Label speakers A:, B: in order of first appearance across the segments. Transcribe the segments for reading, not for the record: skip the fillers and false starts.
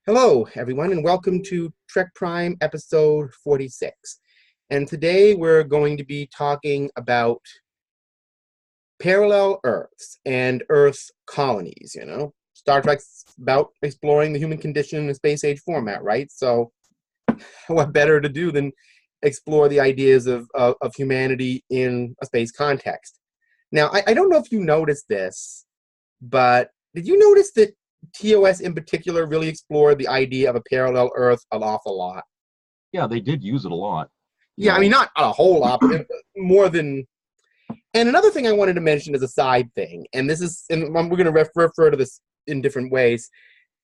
A: Hello, everyone, and welcome to Trek Prime Episode 46. And today we're going to be talking about parallel Earths and Earth's colonies, Star Trek's about exploring the human condition in a space age format, right? So what better to do than explore the ideas of humanity in a space context? Now, I don't know if you noticed this, but did you notice that TOS in particular really explored the idea of a parallel Earth an awful lot?
B: Yeah, they did use it a lot.
A: Yeah, I mean, not a whole lot, but more than. And another thing I wanted to mention as a side thing, and we're going to refer to this in different ways.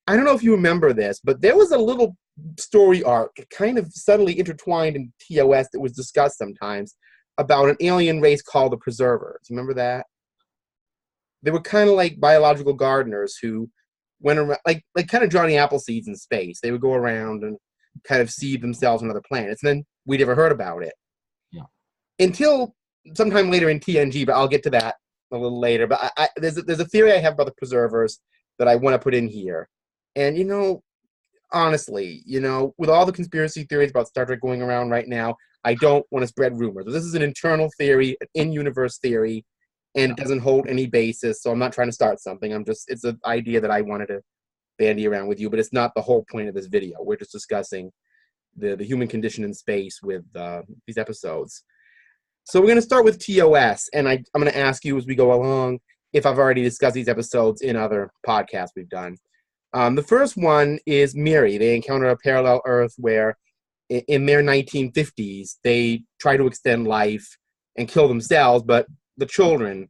A: I don't know if you remember this, but there was a little story arc kind of subtly intertwined in TOS that was discussed sometimes about an alien race called the Preservers. Remember that? They were kind of like biological gardeners who went around, like kind of Johnny Appleseeds in space. They would go around and kind of seed themselves on other planets, and then we never heard about it.
B: Yeah.
A: Until sometime later in TNG, but I'll get to that a little later. But there's a theory I have about the Preservers that I want to put in here. And, honestly, with all the conspiracy theories about Star Trek going around right now, I don't want to spread rumors. This is an internal theory, an in-universe theory, and it doesn't hold any basis, so I'm not trying to start something. It's an idea that I wanted to bandy around with you, but it's not the whole point of this video. We're just discussing the human condition in space with these episodes. So we're going to start with TOS, and I'm going to ask you as we go along if I've already discussed these episodes in other podcasts we've done. The first one is Miri. They encounter a parallel Earth where in their 1950s, they try to extend life and kill themselves, but the children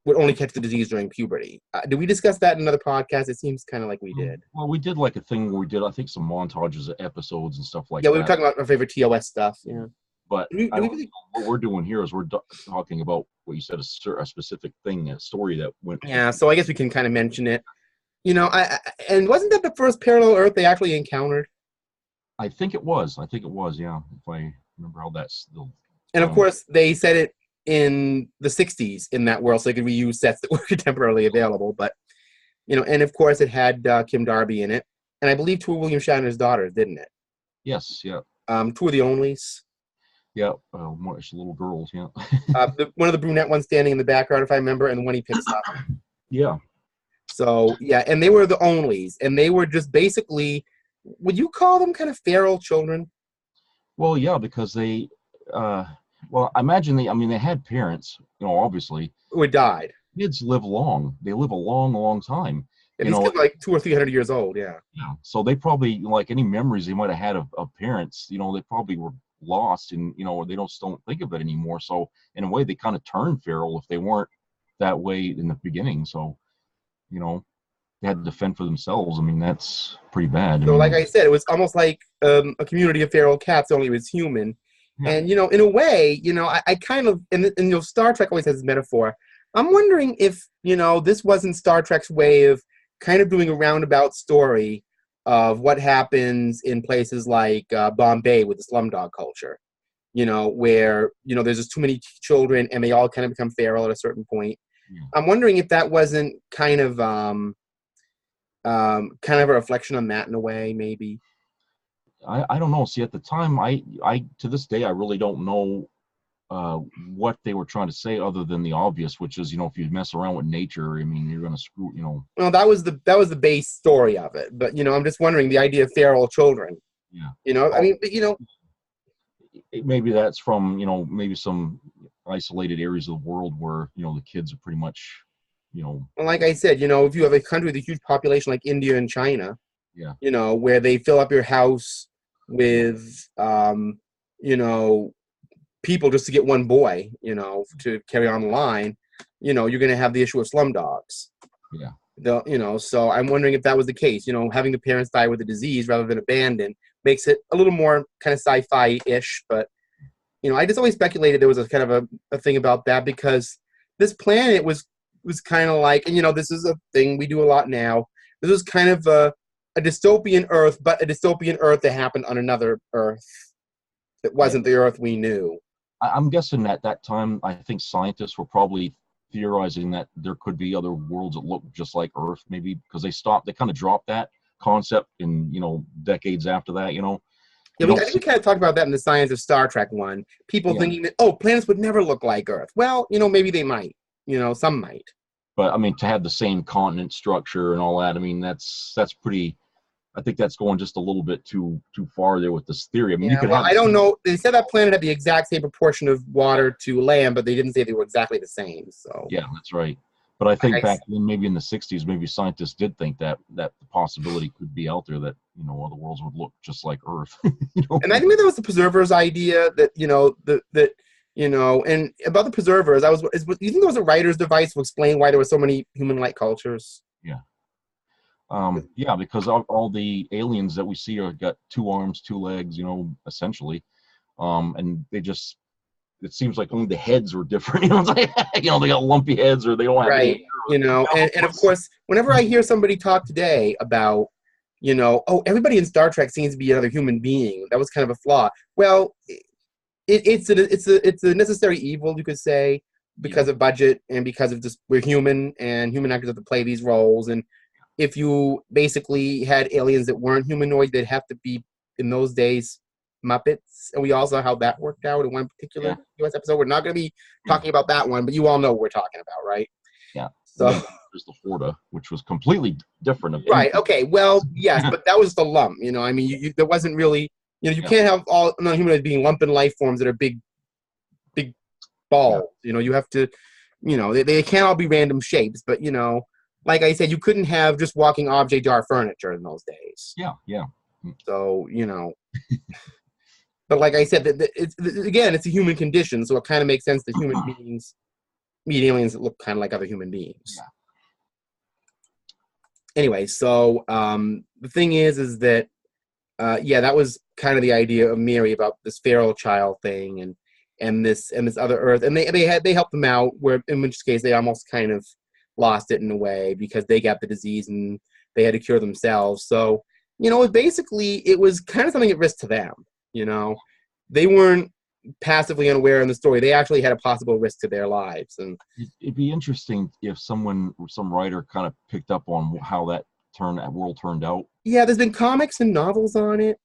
A: would only catch the disease during puberty. Did we discuss that in another podcast? It seems kind of like we did.
B: Well, we did like a thing where we did, I think, some montages of episodes and stuff like that.
A: Yeah, we were talking about our favorite TOS stuff. Yeah.
B: But what we're doing here is we're talking about what you said, a specific thing, a story that went.
A: Yeah, so I guess we can kind of mention it. And wasn't that the first parallel Earth they actually encountered?
B: I think it was, yeah. If I remember how that's.
A: And of course, they said it in the 60s in that world, so they could reuse sets that were contemporarily available. But, and of course, it had Kim Darby in it. And I believe two of William Shatner's daughters, didn't it?
B: Yes, yeah.
A: Two of the onlys.
B: Yeah, it's little girls, yeah.
A: One of the brunette ones standing in the background, if I remember, and the one he picks up.
B: Yeah.
A: So, yeah, and they were the onlys. And they were just basically, would you call them kind of feral children?
B: Well, yeah, because they, well, I imagine they had parents, obviously.
A: Who had died.
B: Kids live long. They live a long, long time.
A: And these kids are like 200 or 300 years old, yeah.
B: Yeah. So they probably, like any memories they might have had of parents, they probably were lost and, they don't think of it anymore. So in a way, they kind of turn feral if they weren't that way in the beginning. So, they had to defend for themselves. I mean, that's pretty bad.
A: So, like I said, it was almost like a community of feral cats, only it was human. Yeah. And, in a way, I kind of, and Star Trek always has this metaphor. I'm wondering if, this wasn't Star Trek's way of kind of doing a roundabout story of what happens in places like Bombay with the slumdog culture, where, there's just too many children and they all kind of become feral at a certain point. Yeah. I'm wondering if that wasn't kind of a reflection on that in a way, maybe.
B: I don't know. See, at the time, I to this day, I really don't know what they were trying to say other than the obvious, which is, if you mess around with nature, I mean, you're going to screw,
A: Well, that was the base story of it. But, I'm just wondering the idea of feral children.
B: Yeah.
A: I mean, but,
B: maybe that's from, maybe some isolated areas of the world where, the kids are pretty much,
A: Well, like I said, if you have a country with a huge population like India and China,
B: yeah,
A: where they fill up your house with, people just to get one boy, to carry on the line, you're going to have the issue of slum dogs.
B: Yeah.
A: So I'm wondering if that was the case, having the parents die with a disease rather than abandoned makes it a little more kind of sci-fi-ish. But, I just always speculated there was a kind of a thing about that because this planet was kind of like, and, this is a thing we do a lot now. This was kind of a dystopian Earth, but a dystopian Earth that happened on another Earth that wasn't the Earth we knew.
B: I'm guessing at that time, I think scientists were probably theorizing that there could be other worlds that look just like Earth, maybe, because they kind of dropped that concept in, you know, decades after that, you know.
A: Yeah, I think we kind of talked about that in the Science of Star Trek one. People thinking that, oh, planets would never look like Earth. Well, you know, maybe they might. You know, some might.
B: But I mean, to have the same continent structure and all that, I mean, that's pretty. I think that's going just a little bit too far there with this theory. I mean, you could have.
A: I don't know. They said that planet had the exact same proportion of water to land, but they didn't say they were exactly the same. So
B: yeah, that's right. But I think back then, maybe in the 60s, maybe scientists did think that the possibility could be out there that, you know, other worlds would look just like Earth. You know?
A: And I think that was the preservers' idea that, you know, and about the preservers, you think there was a writer's device to explain why there were so many human-like cultures?
B: Yeah. Yeah, because all the aliens that we see are got 2 arms, 2 legs, you know, essentially. And they just, it seems like only the heads were different. You know, it's like, you know, they got lumpy heads or they don't have any.
A: You know, and of course, whenever I hear somebody talk today about, you know, oh, everybody in Star Trek seems to be another human being. That was kind of a flaw. Well, it's a necessary evil, you could say, because of budget and because of just we're human and human actors have to play these roles. And if you basically had aliens that weren't humanoid, they'd have to be, in those days, Muppets. And we all saw how that worked out in one particular US episode. We're not going to be talking about that one, but you all know what we're talking about, right?
B: Yeah.
A: So
B: there's the Horta, which was completely different.
A: Right. Okay. Well, yes, but that was the lump. You know, I mean, there wasn't really. You know, you can't have all non-humanoids being lump in life forms that are big balls. You know, you have to. You know, they can't all be random shapes. But you know, like I said, you couldn't have just walking object jar furniture in those days.
B: Yeah. Yeah.
A: So you know. But like I said, it's a human condition, so it kind of makes sense that human beings meet aliens that look kind of like other human beings.
B: Yeah.
A: Anyway, so the thing is that that was kind of the idea of Mary about this feral child thing and this other Earth, and they helped them out. Where in which case they almost kind of lost it in a way because they got the disease and they had to cure themselves. So you know, it was kind of something at risk to them. You know, they weren't passively unaware in the story. They actually had a possible risk to their lives. And
B: it'd be interesting if some writer kind of picked up on how that world turned out.
A: Yeah, there's been comics and novels on it,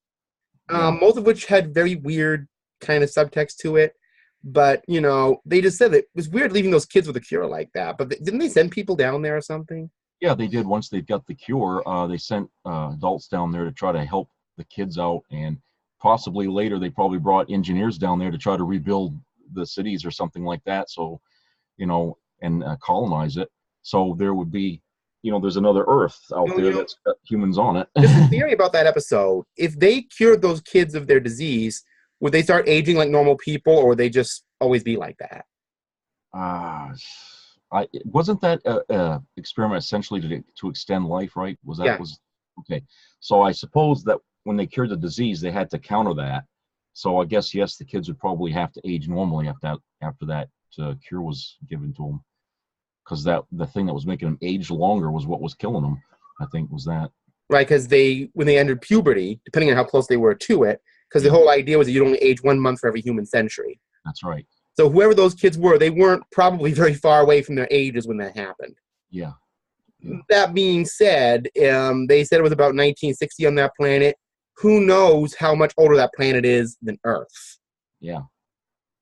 A: most of which had very weird kind of subtext to it. But, you know, they just said that it was weird leaving those kids with a cure like that. But didn't they send people down there or something?
B: Yeah, they did. Once they got the cure, they sent adults down there to try to help the kids out, and possibly later they probably brought engineers down there to try to rebuild the cities or something like that. So, you know, and colonize it. So there would be, you know, there's another Earth out there that's got humans on it.
A: There's a theory about that episode. If they cured those kids of their disease, would they start aging like normal people, or would they just always be like that?
B: Wasn't that experiment essentially to extend life, right? Okay. So I suppose that when they cured the disease, they had to counter that. So I guess yes, the kids would probably have to age normally after that cure was given to them, because the thing that was making them age longer was what was killing them. I think was that.
A: Right, because when they entered puberty, depending on how close they were to it, because the whole idea was that you'd only age 1 month for every human century.
B: That's right.
A: So whoever those kids were, they weren't probably very far away from their ages when that happened.
B: Yeah.
A: That being said, they said it was about 1960 on that planet. Who knows how much older that planet is than Earth?
B: Yeah.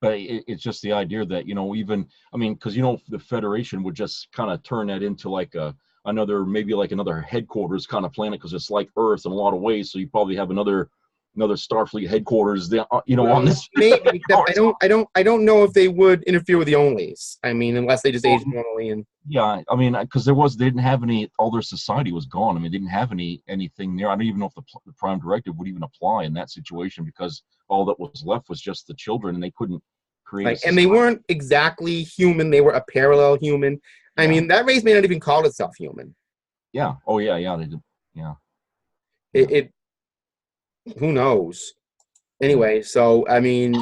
B: But it's just the idea that, you know, because, you know, the Federation would just kind of turn that into like another headquarters kind of planet, because it's like Earth in a lot of ways. So you probably have another Starfleet headquarters, on this.
A: Maybe. I don't know if they would interfere with the Onlys. I mean, unless they just age normally. And
B: yeah, I mean, because they didn't have any. All their society was gone. I mean, they didn't have anything there. I don't even know if the Prime Directive would even apply in that situation, because all that was left was just the children, and they couldn't create.
A: And they weren't exactly human. They were a parallel human. I mean, that race may not even call itself human.
B: Yeah. Oh yeah. Yeah. They did. Yeah.
A: It who knows? Anyway, so I mean,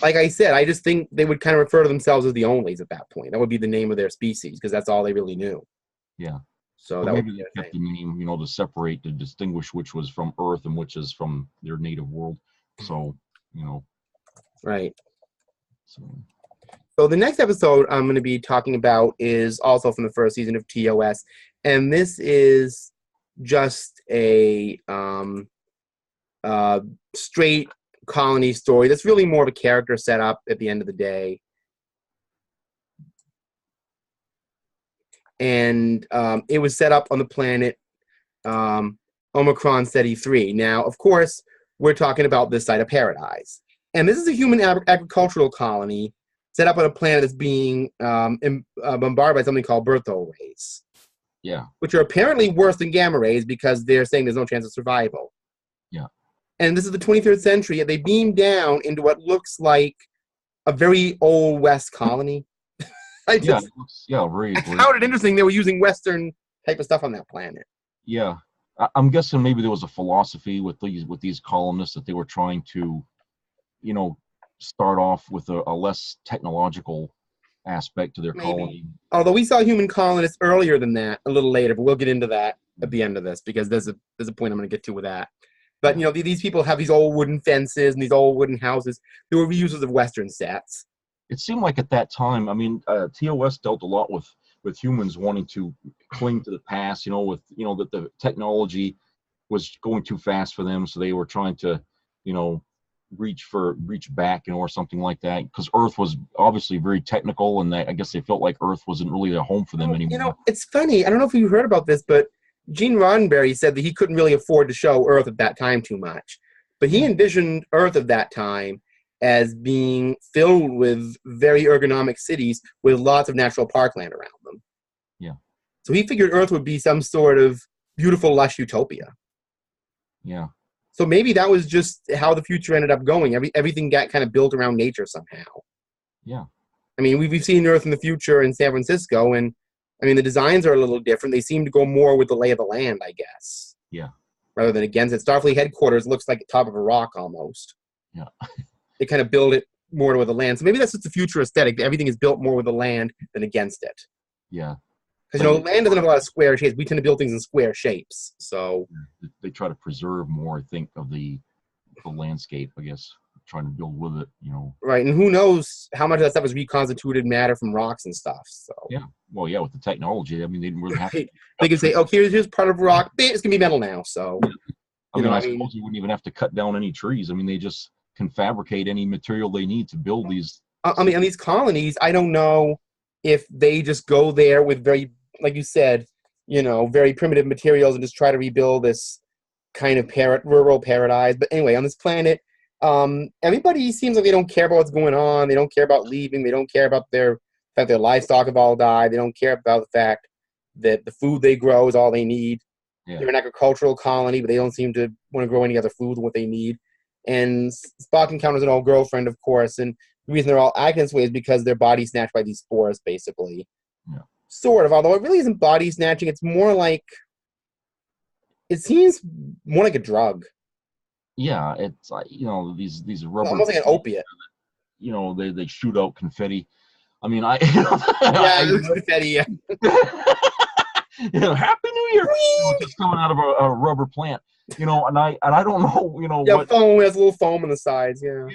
A: like I said, I just think they would kind of refer to themselves as the Onlys at that point. That would be the name of their species, because that's all they really knew.
B: Yeah.
A: So
B: that maybe they kept the name, to separate, to distinguish which was from Earth and which is from their native world. So,
A: Right. So the next episode I'm going to be talking about is also from the first season of TOS, and this is just a straight colony story. That's really more of a character setup at the end of the day. And it was set up on the planet Omicron Ceti 3. Now, of course, we're talking about this side of paradise. And this is a human agricultural colony set up on a planet that's being bombarded by something called Bertho rays.
B: Yeah.
A: Which are apparently worse than gamma rays because they're saying there's no chance of survival.
B: Yeah.
A: And this is the 23rd century, and they beam down into what looks like a very old West colony.
B: Very.
A: I found it interesting they were using Western type of stuff on that planet.
B: Yeah. I'm guessing maybe there was a philosophy with these colonists that they were trying to, start off with a less technological aspect to their colony.
A: Although we saw human colonists earlier than that, a little later, but we'll get into that at the end of this because there's a point I'm going to get to with that. But these people have these old wooden fences and these old wooden houses. They were reusers of Western sets.
B: It seemed like at that time, TOS dealt a lot with humans wanting to cling to the past. That the technology was going too fast for them, so they were trying to, reach back, or something like that. Because Earth was obviously very technical, and I guess they felt like Earth wasn't really a home for them anymore.
A: It's funny. I don't know if you heard about this, but Gene Roddenberry said that he couldn't really afford to show Earth at that time too much. But he envisioned Earth at that time as being filled with very ergonomic cities with lots of natural parkland around them.
B: Yeah.
A: So he figured Earth would be some sort of beautiful, lush utopia.
B: Yeah.
A: So maybe that was just how the future ended up going. Everything got kind of built around nature somehow.
B: Yeah.
A: I mean, we've seen Earth in the future in San Francisco, and the designs are a little different. They seem to go more with the lay of the land, I guess.
B: Yeah.
A: Rather than against it. Starfleet headquarters looks like the top of a rock almost.
B: Yeah.
A: They kind of build it more with the land. So maybe that's just the future aesthetic. Everything is built more with the land than against it.
B: Yeah.
A: Because, land doesn't have a lot of square shapes. We tend to build things in square shapes. So
B: they try to preserve more, I think, of the landscape, I guess, trying to build with it,
A: Right, and who knows how much of that stuff is reconstituted matter from rocks and stuff. So
B: yeah. Well, yeah, with the technology, they didn't really have to.
A: They can say, here's part of rock. It's going to be metal now. So,
B: I suppose you wouldn't even have to cut down any trees. They just can fabricate any material they need to build these.
A: On these colonies, I don't know if they just go there with very, like you said, very primitive materials and just try to rebuild this kind of rural paradise. But anyway, on this planet, everybody seems like they don't care about what's going on. They don't care about leaving. They don't care about the fact their livestock have all died. They don't care about the fact that the food they grow is all they need.
B: Yeah.
A: They're an agricultural colony, but they don't seem to want to grow any other food than what they need. And Spock encounters an old girlfriend, of course, and the reason they're all acting this way is because their body's snatched by these spores, basically.
B: Yeah.
A: Sort of, although it really isn't body snatching. It's more like, it seems more like a drug.
B: Yeah, it's like, these rubber.
A: Almost like an opiate.
B: They shoot out confetti.
A: Confetti. Yeah.
B: Happy New Year! It's coming out of a rubber plant. And I don't know.
A: Yeah, foam has a little foam on the sides. Yeah.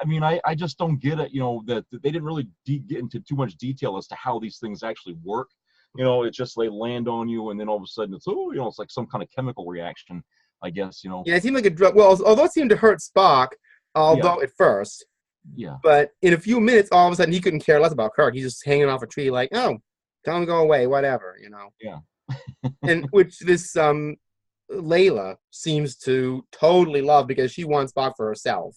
B: Yeah, I just don't get it. That they didn't really get into too much detail as to how these things actually work. It's just they land on you, and then all of a sudden it's it's like some kind of chemical reaction, I guess.
A: Yeah, it seemed like a drug. Well, although it seemed to hurt Spock, at first.
B: Yeah.
A: But in a few minutes, all of a sudden he couldn't care less about Kirk. He's just hanging off a tree, like, oh, tell him to go away, whatever.
B: Yeah.
A: And which this Layla seems to totally love because she wants Spock for herself.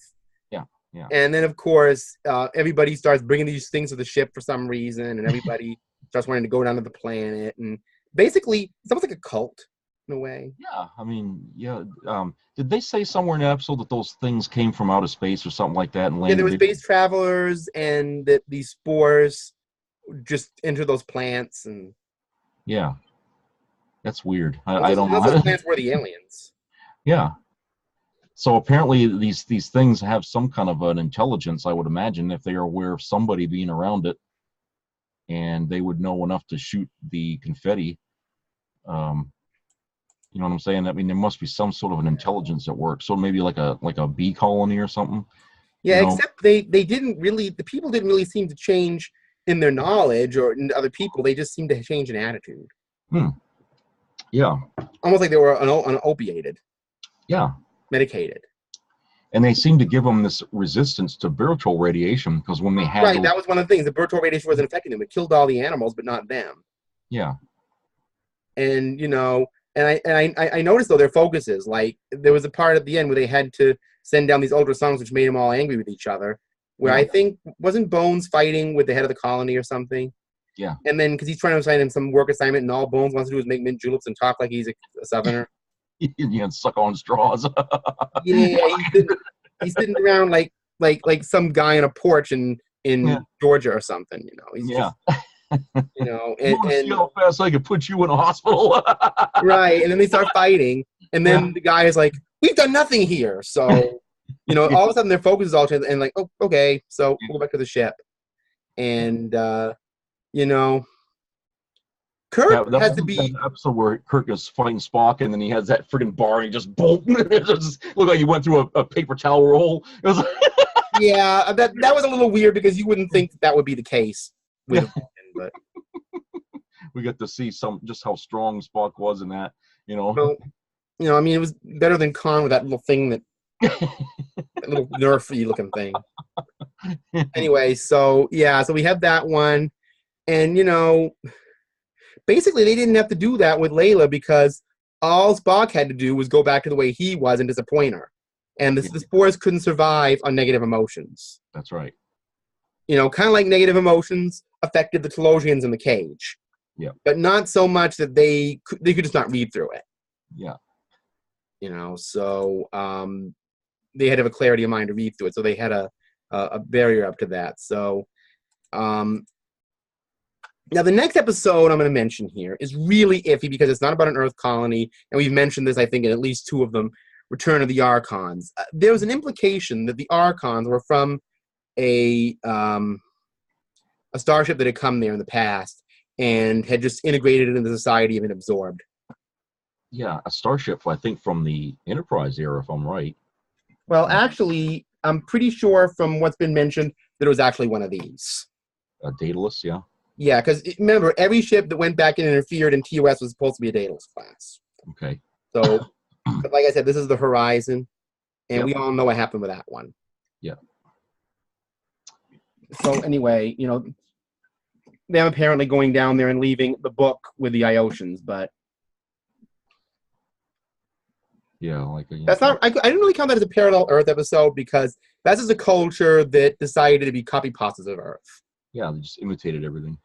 B: Yeah, yeah.
A: And then, of course, everybody starts bringing these things to the ship for some reason, and everybody starts wanting to go down to the planet. And basically, it's almost like a cult in a way.
B: Yeah, did they say somewhere in the episode that those things came from outer space or something like that? And landed?
A: Yeah, there were space travelers, and that these spores just enter those plants. And
B: yeah. That's weird. I don't know.
A: Those plants were the aliens.
B: Yeah. So apparently these things have some kind of an intelligence, I would imagine, if they are aware of somebody being around it, and they would know enough to shoot the confetti. You know what I'm saying? There must be some sort of an intelligence at work. So maybe like a bee colony or something.
A: Yeah, except the people didn't really seem to change in their knowledge or in other people. They just seemed to change in attitude.
B: Yeah.
A: Almost like they were opiated,
B: Yeah.
A: medicated.
B: And they seem to give them this resistance to Bertol radiation because when they had
A: Right, that was one of the things. The Bertol radiation wasn't affecting them. It killed all the animals, but not them.
B: Yeah.
A: And you know, and I noticed though their focuses. Like there was a part at the end where they had to send down these ultrasonics, which made them all angry with each other. Where I think wasn't Bones fighting with the head of the colony or something.
B: Yeah.
A: And then because he's trying to assign him some work assignment, and all Bones wants to do is make mint juleps and talk like he's a southerner.
B: Yeah, suck on straws.
A: Yeah, he's sitting around like some guy on a porch in Georgia or something. You know, he's just, you know, and
B: see how fast I could put you in a hospital.
A: Right, and then they start fighting, and then the guy is like, "We've done nothing here," so you know, all of a sudden their focus is all changed, and like, "Oh, okay, so we'll go back to the ship," and you know, Kirk has to be
B: that episode where Kirk is fighting Spock, and then he has that freaking bar, and he just bolt. It just looked like he went through a paper towel roll. It was
A: yeah, that was a little weird because you wouldn't think that would be the case with him, but
B: we got to see just how strong Spock was in that, you know.
A: Well, you know, I mean, it was better than Khan with that little thing that little nerfy looking thing. Anyway, so yeah, so we have that one, and you know, basically they didn't have to do that with Layla because all Spock had to do was go back to the way he was and disappoint her, and the spores couldn't survive on negative emotions.
B: That's right.
A: You know, kind of like negative emotions affected the Telosians in the cage.
B: Yeah.
A: But not so much that they could just not read through it.
B: Yeah.
A: You know, so they had to have a clarity of mind to read through it. So they had a barrier up to that. So now the next episode I'm going to mention here is really iffy because it's not about an Earth colony. And we've mentioned this, I think, in at least two of them, Return of the Archons. There was an implication that the Archons were from a starship that had come there in the past and had just integrated into the society and been absorbed.
B: Yeah, a starship, I think, from the Enterprise era, if I'm right.
A: Well, actually, I'm pretty sure from what's been mentioned that it was actually one of these.
B: Daedalus, yeah.
A: Yeah, because remember, every ship that went back and interfered in TOS was supposed to be a Daedalus class.
B: Okay.
A: So, but like I said, this is the Horizon, and we all know what happened with that one.
B: Yeah.
A: So anyway, you know, them apparently going down there and leaving the book with the Iosians, but
B: yeah, like
A: that's not. I didn't really count that as a parallel Earth episode because that's just a culture that decided to be copy pastas of Earth.
B: Yeah, they just imitated everything.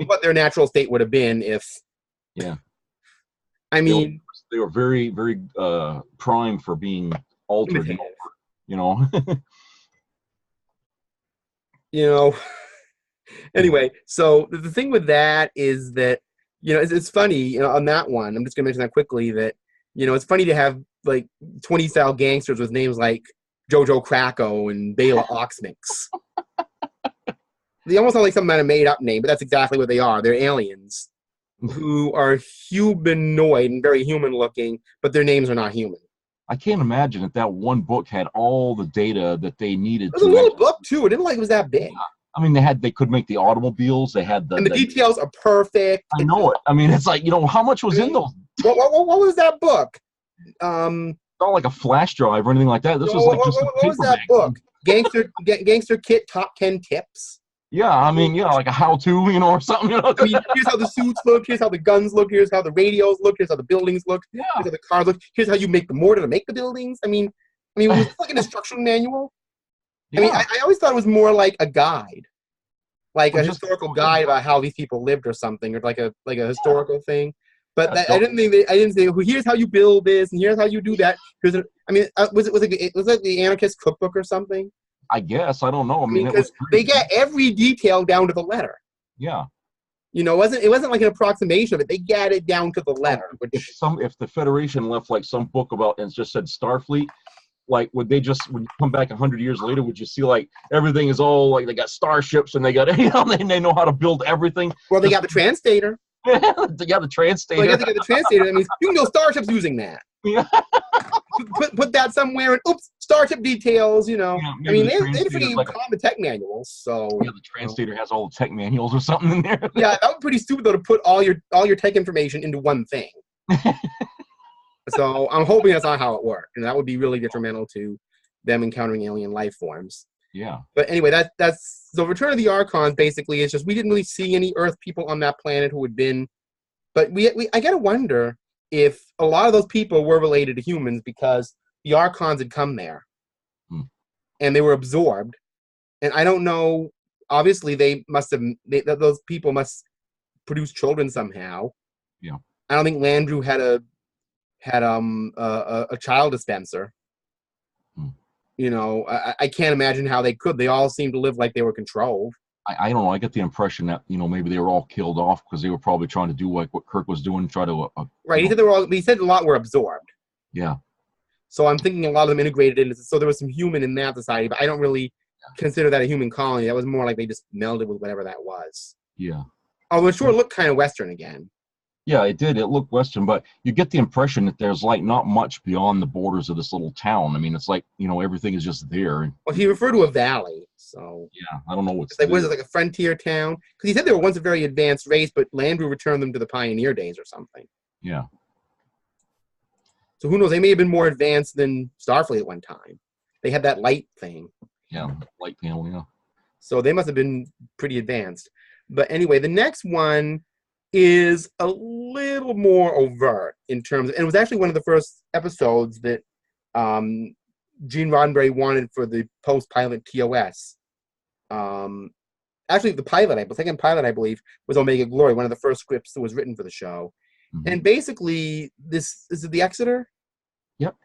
A: What their natural state would have been if.
B: Yeah.
A: I mean,
B: they were very, very primed for being altered. You know.
A: You know. Anyway, so the thing with that is that, you know, it's funny, you know, on that one, I'm just going to mention that quickly, that, you know, it's funny to have, like, 20-style gangsters with names like Jojo Krakow and Bela Oxmix. They almost sound like some kind of made-up name, but that's exactly what they are. They're aliens who are humanoid and very human-looking, but their names are not human.
B: I can't imagine that one book had all the data that they needed.
A: It was a little book, too. It didn't like it was that big.
B: I mean, they could make the automobiles. They had
A: and the details are perfect.
B: I know it. I mean, it's like, you know, how much was in those?
A: What was that book?
B: Not like a flash drive or anything like that. This was like just
A: what was that book? Gangster Kit Top 10 Tips.
B: Yeah, I mean, you know, like a how-to, you know, or something. You know?
A: I mean, here's how the suits look. Here's how the guns look. Here's how the radios look. Here's how the buildings look.
B: Yeah.
A: Here's how the cars look. Here's how you make the mortar to make the buildings. I mean, was it like an instruction manual? Yeah. I mean, I always thought it was more like a guide, like a historical guide about how these people lived or something, or like a historical thing. But I didn't say, well, here's how you build this, and here's how you do that. Was it like the Anarchist Cookbook or something?
B: I guess, I don't know. I mean,
A: because they get every detail down to the letter.
B: Yeah.
A: You know, it wasn't like an approximation of it. They got it down to the letter.
B: If the Federation left like some book about and just said Starfleet, like would you come back 100 years later, would you see like everything is all like they got starships and they got they know how to build everything?
A: Well, they got the translator.
B: They got the translator.
A: Well, they got the translator. That means you can build starships using that.
B: Yeah.
A: Put that somewhere and oops, starship details, you know. Yeah, I mean, they freaking
B: like
A: common tech manuals, so
B: yeah, the translator has all the tech manuals or something in there.
A: Yeah, that was pretty stupid though to put all your tech information into one thing. So I'm hoping that's not how it worked, and that would be really detrimental to them encountering alien life forms.
B: Yeah.
A: But anyway, that's so Return of the Archons basically is just we didn't really see any Earth people on that planet who had been, but I gotta wonder if a lot of those people were related to humans because the Archons had come there and they were absorbed, and I don't know. Obviously, they must have. Those people must produce children somehow.
B: Yeah.
A: I don't think Landru had a child dispenser. You know, I can't imagine how they could. They all seem to live like they were controlled.
B: I don't know. I get the impression that, maybe they were all killed off because they were probably trying to do like what Kirk was doing, try to.
A: Right. He said a lot were absorbed.
B: Yeah.
A: So I'm thinking a lot of them integrated into. So there was some human in that society, but I don't really consider that a human colony. That was more like they just melded with whatever that was.
B: Yeah.
A: Although it sure looked kind of Western again.
B: Yeah, it did. It looked Western, but you get the impression that there's like not much beyond the borders of this little town. I mean, it's like, everything is just there.
A: Well, he referred to a valley, so
B: yeah, I don't know what's
A: like. Was it like a frontier town? Because he said they were once a very advanced race, but Landru returned them to the pioneer days or something.
B: Yeah.
A: So who knows? They may have been more advanced than Starfleet at one time. They had that light thing.
B: Yeah, light panel. Yeah.
A: So they must have been pretty advanced. But anyway, the next one is a little more overt in terms of, and it was actually one of the first episodes that Gene Roddenberry wanted for the post-pilot TOS. Actually, the second pilot, I believe, was Omega Glory, one of the first scripts that was written for the show. Mm-hmm. And basically, this is the Exeter?
B: Yep.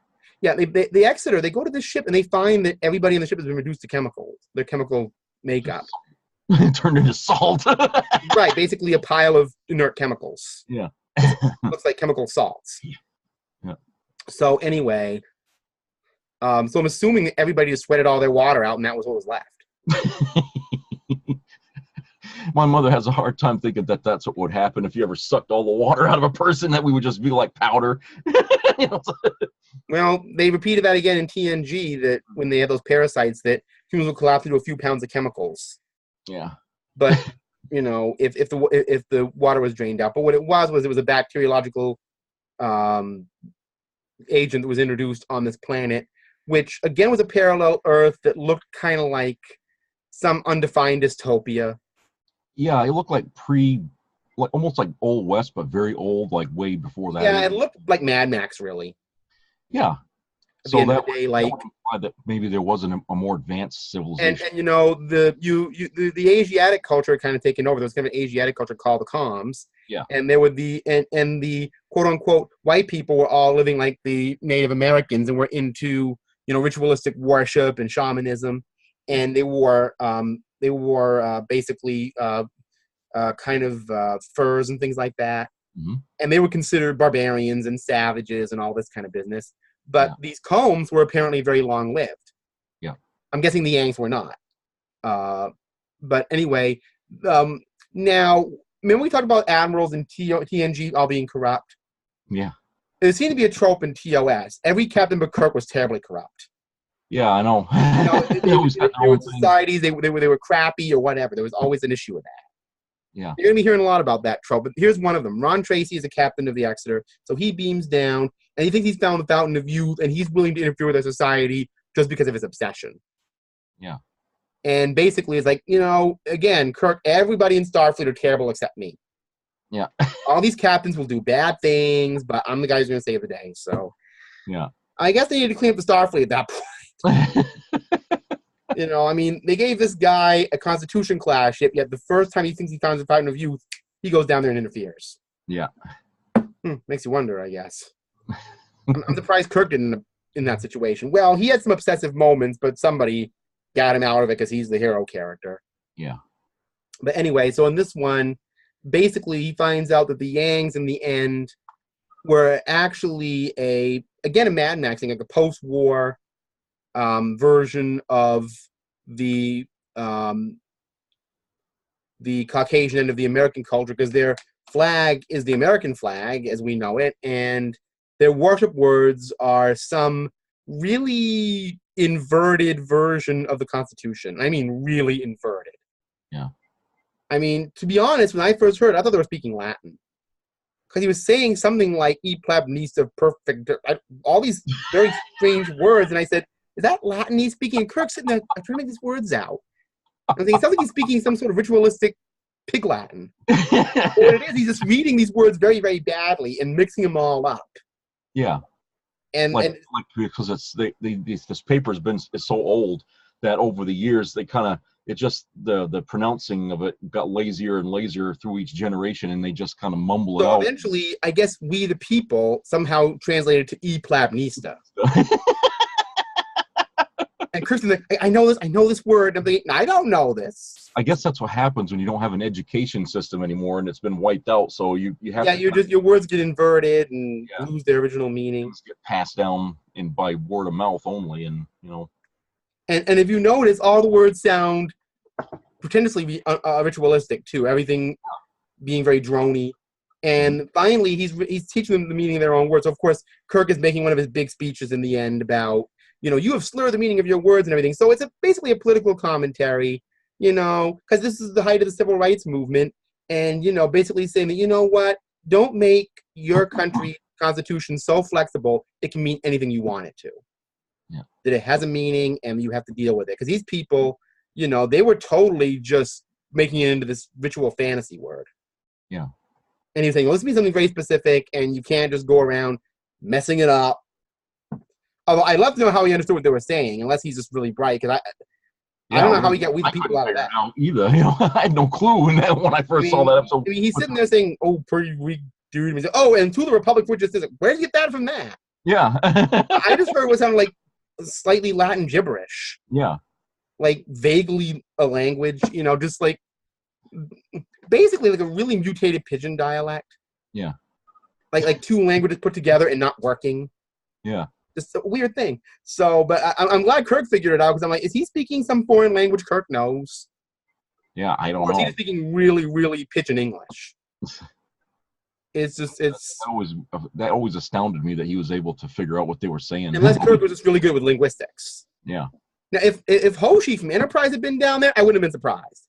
A: Yeah, the Exeter, they go to this ship and they find that everybody in the ship has been reduced to chemicals, their chemical makeup.
B: Turned into salt.
A: Right, basically a pile of inert chemicals.
B: Yeah.
A: Looks like chemical salts.
B: Yeah.
A: So anyway, so I'm assuming everybody just sweated all their water out and that was what was left.
B: My mother has a hard time thinking that that's what would happen if you ever sucked all the water out of a person, that we would just be like powder.
A: Well, they repeated that again in TNG, that when they had those parasites, that humans would collapse into a few pounds of chemicals.
B: Yeah.
A: But if the water was drained out, but what it was a bacteriological agent that was introduced on this planet, which again was a parallel Earth that looked kind of like some undefined dystopia.
B: Yeah, it looked like almost like Old West, but very old, like way before that.
A: Yeah, it looked like Mad Max, really.
B: Yeah.
A: So that would
B: imply that maybe there wasn't a more advanced civilization.
A: And the Asiatic culture had kind of taken over. There was kind of an Asiatic culture called the Coms.
B: Yeah.
A: And there were the quote unquote white people were all living like the Native Americans and were into ritualistic worship and shamanism, and they wore basically kind of furs and things like that.
B: Mm-hmm.
A: And they were considered barbarians and savages and all this kind of business. But these Combs were apparently very long-lived.
B: Yeah.
A: I'm guessing the Yangs were not. But anyway, now, remember we talked about admirals in TNG all being corrupt?
B: Yeah.
A: There seemed to be a trope in TOS. Every Captain but Kirk was terribly corrupt.
B: Yeah, I know.
A: They were societies, they were crappy or whatever. There was always an issue with that.
B: Yeah.
A: You're going to be hearing a lot about that trope, but here's one of them. Ron Tracy is a captain of the Exeter, so he beams down, and he thinks he's found the fountain of youth, and he's willing to interfere with their society just because of his obsession.
B: Yeah.
A: And basically, it's like, again, Kirk, everybody in Starfleet are terrible except me.
B: Yeah.
A: All these captains will do bad things, but I'm the guy who's going to save the day, so.
B: Yeah.
A: I guess they need to clean up the Starfleet at that point. They gave this guy a Constitution class ship, yet the first time he thinks he finds the fountain of youth, he goes down there and interferes.
B: Yeah.
A: Makes you wonder, I guess. I'm surprised Kirk didn't in that situation. Well, he had some obsessive moments, but somebody got him out of it because he's the hero character.
B: Yeah.
A: But anyway, so in this one, basically he finds out that the Yangs in the end were actually a Mad Max thing, like a post-war version of the Caucasian end of the American culture, because their flag is the American flag as we know it, and their worship words are some really inverted version of the Constitution. I mean, really inverted.
B: Yeah.
A: I mean, to be honest, when I first heard it, I thought they were speaking Latin. because he was saying something like "e pleb nista perfect," all these very strange words, and I said, "Is that Latin he's speaking?" And Kirk's sitting there trying to make these words out. I'm thinking, it sounds like he's speaking some sort of ritualistic pig Latin. But what it is, he's just reading these words very, very badly and mixing them all up.
B: Yeah.
A: And
B: because this paper's is so old that over the years the pronouncing of it got lazier and lazier through each generation, and they just kind of mumble it out.
A: So eventually, I guess we the people somehow translated to "e pleb nista." And Kirsten's like, I know this word. And I'm thinking, I don't know this.
B: I guess that's what happens when you don't have an education system anymore and it's been wiped out. So you have
A: your words get inverted and lose their original meaning.
B: Get passed down by word of mouth only, and
A: And if you notice, all the words sound pretentiously ritualistic too. Everything being very drony. And finally, he's teaching them the meaning of their own words. So of course, Kirk is making one of his big speeches in the end about, you have slurred the meaning of your words and everything. So it's basically a political commentary, because this is the height of the civil rights movement. And, basically saying that, don't make your country constitution so flexible it can mean anything you want it to.
B: Yeah. That
A: it has a meaning and you have to deal with it. Because these people, they were totally just making it into this ritual fantasy word.
B: Yeah.
A: And he was saying, well, this means something very specific and you can't just go around messing it up. Although I'd love to know how he understood what they were saying, unless he's just really bright. Because I don't know how he got weak people out of that.
B: Either, I had no clue when I first saw that episode.
A: He's sitting there saying, "Oh, pretty weak dude." He's like, "Oh, and to the Republic for Justice." Where'd you get that from? That?
B: Yeah.
A: I just heard what sounded like slightly Latin gibberish.
B: Yeah.
A: Like vaguely a language, just like basically like a really mutated pidgin dialect.
B: Yeah.
A: Like two languages put together and not working.
B: Yeah.
A: Just a weird thing. So, but I'm glad Kirk figured it out, because I'm like, is he speaking some foreign language Kirk knows?
B: Yeah, I don't know.
A: Or is he speaking really, really pidgin English?
B: That always astounded me that he was able to figure out what they were saying.
A: Unless Kirk was just really good with linguistics.
B: Yeah.
A: Now, if Hoshi from Enterprise had been down there, I wouldn't have been surprised.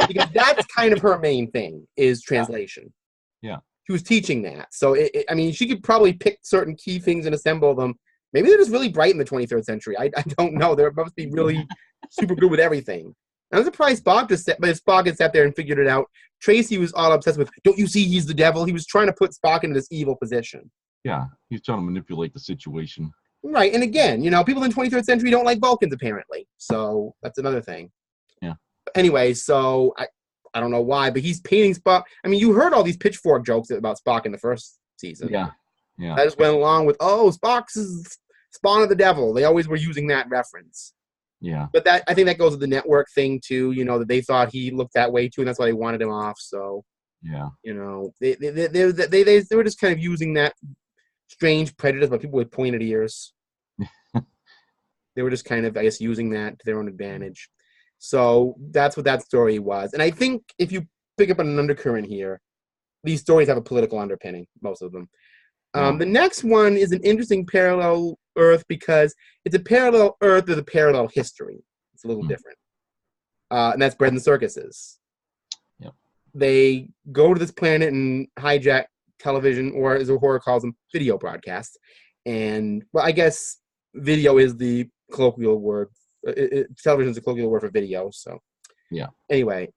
A: Because that's kind of her main thing, is translation.
B: Yeah.
A: She was teaching that. So, she could probably pick certain key things and assemble them. Maybe they're just really bright in the 23rd century. I don't know. They must be really super good with everything. I'm surprised Spock had sat there and figured it out. Tracy was all obsessed with, don't you see he's the devil? He was trying to put Spock into this evil position.
B: Yeah, he's trying to manipulate the situation.
A: Right, and again, people in the 23rd century don't like Vulcans, apparently. So that's another thing.
B: Yeah.
A: But anyway, so I don't know why, but he's painting Spock. You heard all these pitchfork jokes about Spock in the first season.
B: Yeah, yeah.
A: I just went along with, Spock's spawn of the devil. They always were using that reference.
B: Yeah.
A: But I think that goes with the network thing too. That they thought he looked that way too, and that's why they wanted him off. So.
B: Yeah.
A: They were just kind of using that strange prejudice by people with pointed ears. They were just kind of, I guess, using that to their own advantage. So that's what that story was. And I think if you pick up on an undercurrent here, these stories have a political underpinning, most of them. The next one is an interesting parallel Earth because it's a parallel Earth with a parallel history. It's a little different. And that's bread and circuses.
B: Yep.
A: They go to this planet and hijack television, or as Uhura calls them, video broadcasts. And, well, I guess video is the colloquial word. Television is a colloquial word for video. So,
B: yeah.
A: Anyway,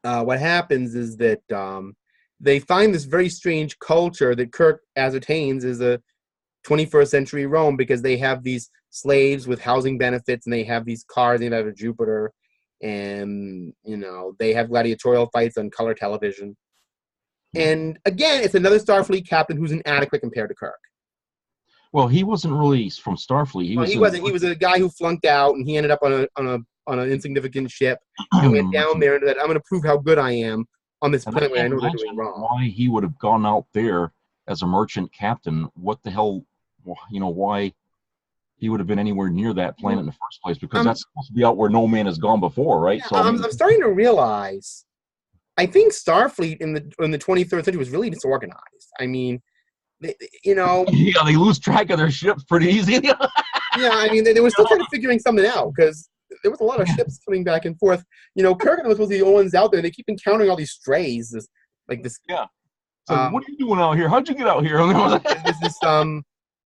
A: what happens is that they find this very strange culture that Kirk ascertains is a 21st century Rome, because they have these slaves with housing benefits and they have these cars named after Jupiter, and they have gladiatorial fights on color television. And again, it's another Starfleet captain who's inadequate compared to Kirk.
B: Well, he wasn't really from Starfleet. He
A: wasn't. He was a guy who flunked out, and he ended up on an insignificant ship and went down there and said, "I'm going to prove how good I am on this planet where I know they're doing wrong."
B: Why he would have gone out there as a merchant captain? What the hell? Why he would have been anywhere near that planet in the first place? Because that's supposed to be out where no man has gone before, right?
A: Yeah, so I'm starting to realize. I think Starfleet in the 23rd century was really disorganized.
B: Yeah, they lose track of their ships pretty easy.
A: Yeah, they were still kind of figuring something out, because there was a lot of ships coming back and forth. Kirk was supposed to be the only ones out there. They keep encountering all these strays.
B: Yeah. It's like, what are you doing out here? How'd you get out here?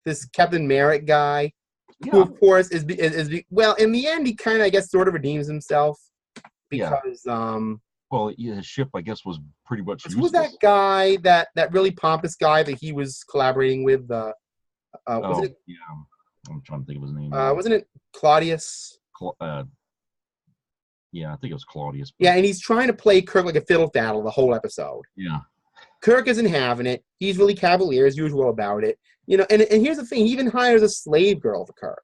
A: This Captain Merrick guy, who
B: Yeah.
A: of course well, in the end he kind of, I guess, sort of redeems himself because
B: well, his ship, I guess, was pretty much useless.
A: who's that guy, that really pompous guy that he was collaborating with? Was it?
B: Yeah, I'm trying to think of his name.
A: Wasn't it Claudius?
B: Yeah, I think it was Claudius.
A: Yeah, and he's trying to play Kirk like a fiddle faddle the whole episode.
B: Yeah.
A: Kirk isn't having it. He's really cavalier as usual about it. You know, and here's the thing: he even hires a slave girl for Kirk.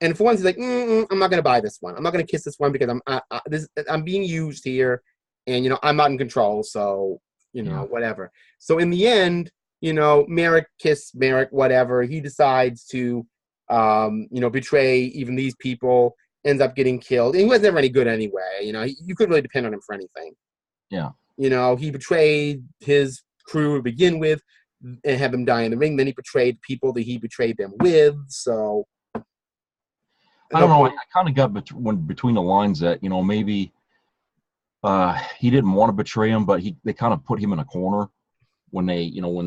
A: And for once, he's like, I'm not going to buy this one. I'm not going to kiss this one because I'm being used here, and you know I'm not in control. So you know whatever. So in the end, you know, Merrick kissed Merrick, whatever. He decides to, betray even these people. Ends up getting killed. And he was never any good anyway. You know, you couldn't really depend on him for anything.
B: Yeah.
A: You know, he betrayed his crew to begin with and have them die in the ring. Then he betrayed people that he betrayed them with. So
B: I don't know. I kind of got between the lines that, you know, maybe he didn't want to betray him, but they kind of put him in a corner when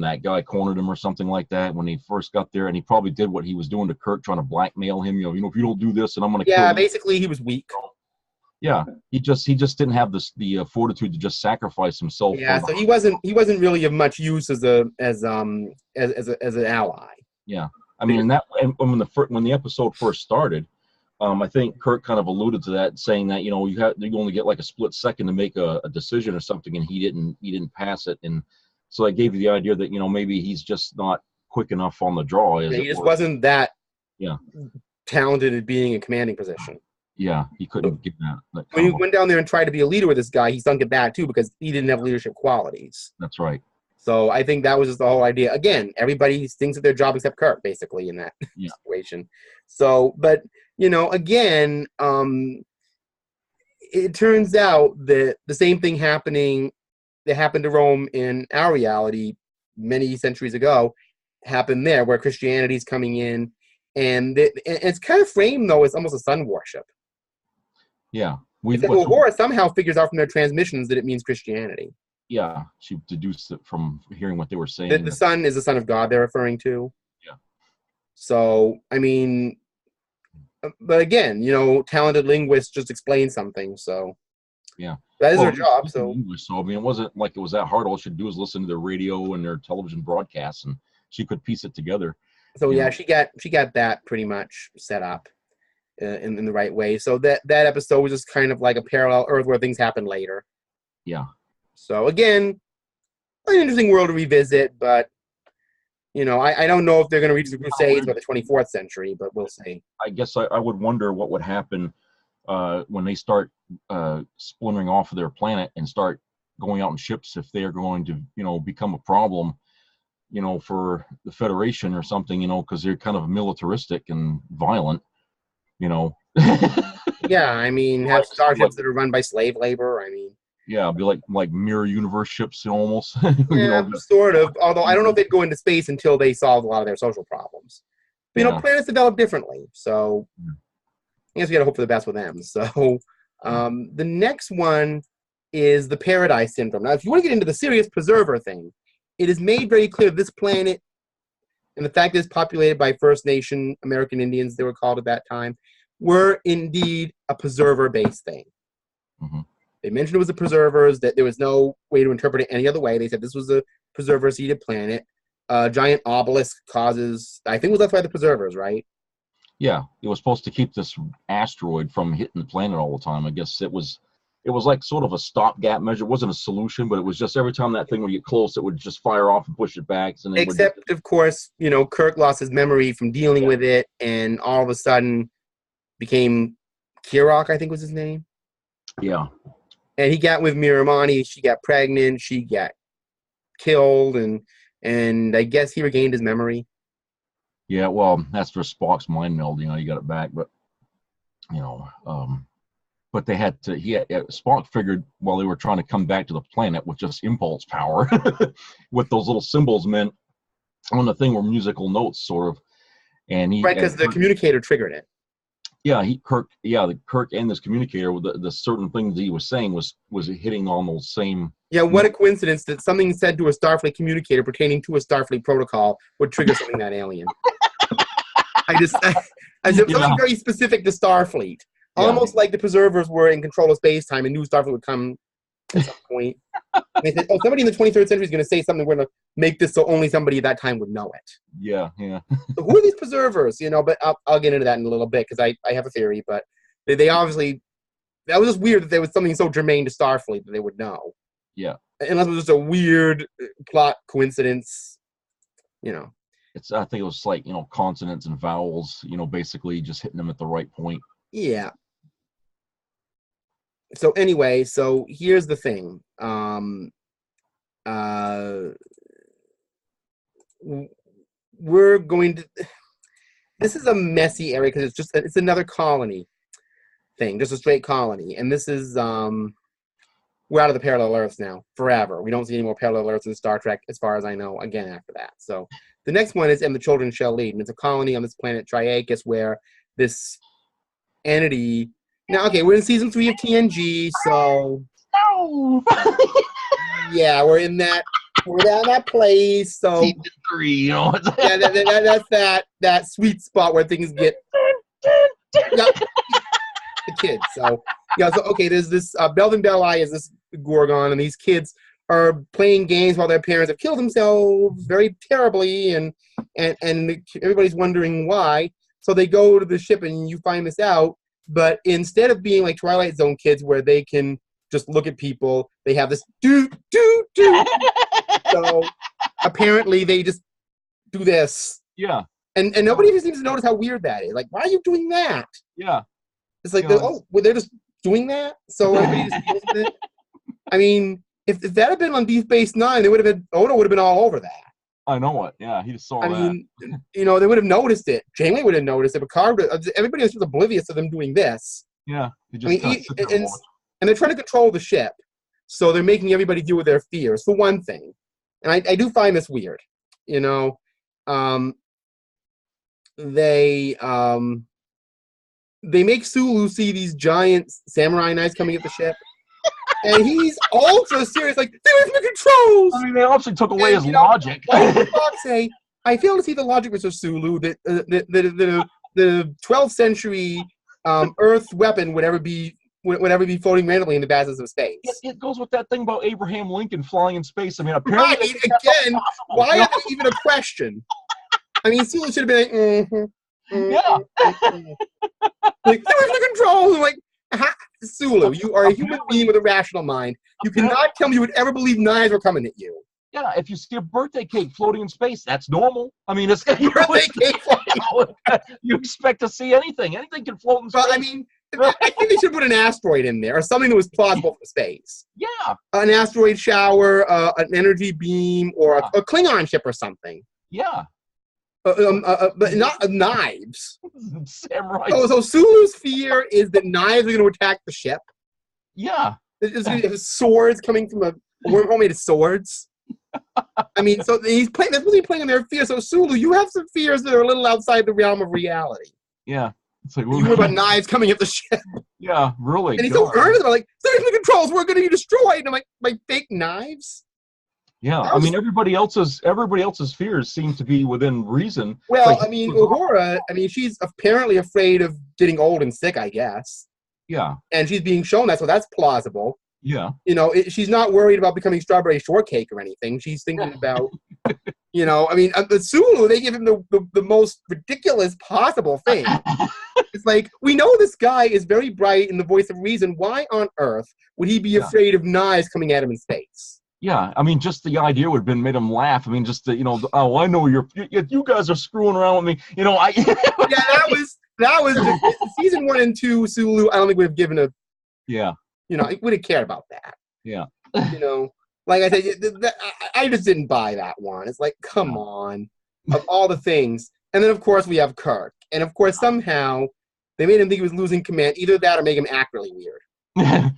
B: that guy cornered him or something like that when he first got there, and he probably did what he was doing to Kirk, trying to blackmail him. You know, if you don't do this, and I'm going to kill you.
A: Yeah, basically he was weak.
B: Yeah, he just didn't have the fortitude to just sacrifice himself.
A: Yeah, so he wasn't really of much use as an ally.
B: Yeah, I mean, when the episode first started, I think Kirk kind of alluded to that, saying that, you know, you only get like a split second to make a decision or something, and he didn't pass it, and so I gave you the idea that, you know, maybe he's just not quick enough on the draw.
A: He just wasn't that talented at being in commanding position.
B: Yeah, he couldn't get that.
A: When he went down there and tried to be a leader with this guy, he sunk it back too because he didn't have leadership qualities.
B: That's right.
A: So I think that was just the whole idea. Again, everybody thinks of their job except Kirk, basically, in that situation. So, but, you know, again, it turns out that the same thing that happened to Rome in our reality many centuries ago happened there, where Christianity's coming in, and it's kind of framed though as almost a sun worship.
B: Yeah,
A: Uhura somehow figures out from their transmissions that it means Christianity.
B: Yeah, she deduced it from hearing what they were saying.
A: The sun is the son of God they're referring to.
B: Yeah.
A: So I mean, but again, you know, talented linguists just explain something. So.
B: Yeah.
A: That is their job. So
B: English, so I mean, it wasn't like it was that hard. All she could do is listen to their radio and their television broadcasts, and she could piece it together.
A: So yeah, she got that pretty much set up in the right way. So that episode was just kind of like a parallel Earth where things happen later.
B: Yeah.
A: So again, an interesting world to revisit, but you know, I don't know if they're going to reach the Crusades by the 24th century, but we'll see.
B: I guess I would wonder what would happen when they start splintering off of their planet and start going out in ships, if they're going to, you know, become a problem, you know, for the Federation or something, you know, because they're kind of militaristic and violent, you know.
A: Yeah, I mean, have starships that are run by slave labor. I mean,
B: yeah, it'd be like mirror universe ships, almost.
A: Yeah, sort of. Although I don't know if they'd go into space until they solved a lot of their social problems. But, you know, planets develop differently, so I guess we got to hope for the best with them. So the next one is the Paradise Syndrome. Now, if you want to get into the serious preserver thing, it is made very clear this planet, and the fact that it's populated by First Nation American Indians, they were called at that time, were indeed a preserver-based thing.
B: Mm-hmm.
A: They mentioned it was the preservers, that there was no way to interpret it any other way. They said this was a preserver-seeded planet. Giant obelisk causes, I think it was left by the preservers, right?
B: Yeah, it was supposed to keep this asteroid from hitting the planet all the time. I guess it was like sort of a stopgap measure. It wasn't a solution, but it was just every time that thing would get close, it would just fire off and push it back. And
A: except, of course, you know, Kirk lost his memory from dealing with it, and all of a sudden became Kirok, I think was his name.
B: Yeah.
A: And he got with Miramani. She got pregnant. She got killed, and I guess he regained his memory.
B: Yeah, well, that's for Spock's mind meld. You know, you got it back, but you know, but they had to. Spock figured while they were trying to come back to the planet with just impulse power, what those little symbols meant on the thing were musical notes, sort of. And he
A: right, because the communicator triggered it.
B: Yeah, the Kirk and this communicator, with the certain things that he was saying was hitting on those same.
A: Yeah, what a coincidence that something said to a Starfleet communicator pertaining to a Starfleet protocol would trigger something that alien. I said something very specific to Starfleet. Almost like the preservers were in control of space-time and knew Starfleet would come at some point. And they said, oh, somebody in the 23rd century is going to say something. We're going to make this so only somebody at that time would know it.
B: Yeah.
A: So who are these preservers? You know, but I'll get into that in a little bit because I have a theory. But they obviously, that was just weird that there was something so germane to Starfleet that they would know.
B: Yeah.
A: Unless it was just a weird plot coincidence, you know.
B: I think it was like, consonants and vowels, basically just hitting them at the right point.
A: Yeah. So anyway, so here's the thing. We're going to. This is a messy area because it's another colony thing, just a straight colony, and this is we're out of the parallel Earths now forever. We don't see any more parallel Earths in Star Trek, as far as I know. Again, after that, so the next one is "And the Children Shall Lead," and it's a colony on this planet Triacus where this entity. Now, okay, we're in season 3 of TNG, so
B: no.
A: Yeah, we're down that place. So
B: season 3,
A: yeah, that's that sweet spot where things get the kids. So yeah, so okay, there's this Belden Belli is this Gorgon, and these kids are playing games while their parents have killed themselves very terribly, and everybody's wondering why. So they go to the ship, and you find this out. But instead of being like Twilight Zone kids where they can just look at people, they have this do. So apparently they just do this.
B: Yeah.
A: And nobody even seems to notice how weird that is. Like, why are you doing that?
B: Yeah.
A: It's like, they're just doing that? So everybody just deals with it? I mean, if that had been on Deep Space Nine, Odo would have been all over that.
B: I know it. Yeah, he just saw that.
A: I mean, they would have noticed it. Janeway would have noticed it. Picard, everybody was just oblivious to them doing this.
B: Yeah.
A: And they're trying to control the ship. So they're making everybody deal with their fears, for one thing. And I do find this weird. They make Sulu see these giant samurai knives coming at the ship. And he's ultra serious, like, there's the controls!
B: I mean, they obviously took away his logic.
A: Say, I fail to see the logic, Mr. Sulu, that the 12th century Earth weapon would ever be floating randomly in the vastness of space.
B: It goes with that thing about Abraham Lincoln flying in space. I mean, apparently...
A: Right, again, why is it even a question? I mean, Sulu should have been like, like, there's the controls! I'm like, Sulu, you are a human being with a rational mind. You cannot tell me you would ever believe knives were coming at you.
B: Yeah, if you see a birthday cake floating in space, that's normal. I mean, it's
A: birthday cake floating.
B: You expect to see anything. Anything can float in space.
A: But I mean, I think they should put an asteroid in there, or something that was plausible for space.
B: Yeah. An
A: asteroid shower, an energy beam, or a Klingon ship or something.
B: Yeah.
A: But not knives.
B: Samurai.
A: So Sulu's fear is that knives are going to attack the ship.
B: Yeah.
A: There's swords coming from a wormhole made of swords. I mean, so he's playing. That's what he's playing in their fear. So Sulu, you have some fears that are a little outside the realm of reality.
B: Yeah. It's like,
A: you hear about knives coming at the ship.
B: Yeah, really.
A: And he's so earnest about, like, there's the controls. We're going to be destroyed. And I'm like fake knives.
B: Yeah, I mean, everybody else's fears seem to be within reason.
A: Well, like, I mean, Uhura, she's apparently afraid of getting old and sick, I guess.
B: Yeah. And
A: she's being shown that, so that's plausible.
B: Yeah.
A: She's not worried about becoming strawberry shortcake or anything. She's thinking about, the Sulu, they give him the most ridiculous possible thing. It's like, we know this guy is very bright and the voice of reason. Why on earth would he be afraid of knives coming at him in space?
B: Yeah, I mean, just the idea would have been made him laugh. I mean, just the, I know you guys are screwing around with me. Yeah,
A: that was season 1 and 2. Sulu, I don't think would have given a.
B: Yeah.
A: I would have cared about that.
B: Yeah.
A: Like I said, I just didn't buy that one. It's like, come on, of all the things. And then of course we have Kirk, and of course somehow they made him think he was losing command. Either that or make him act really weird. I'm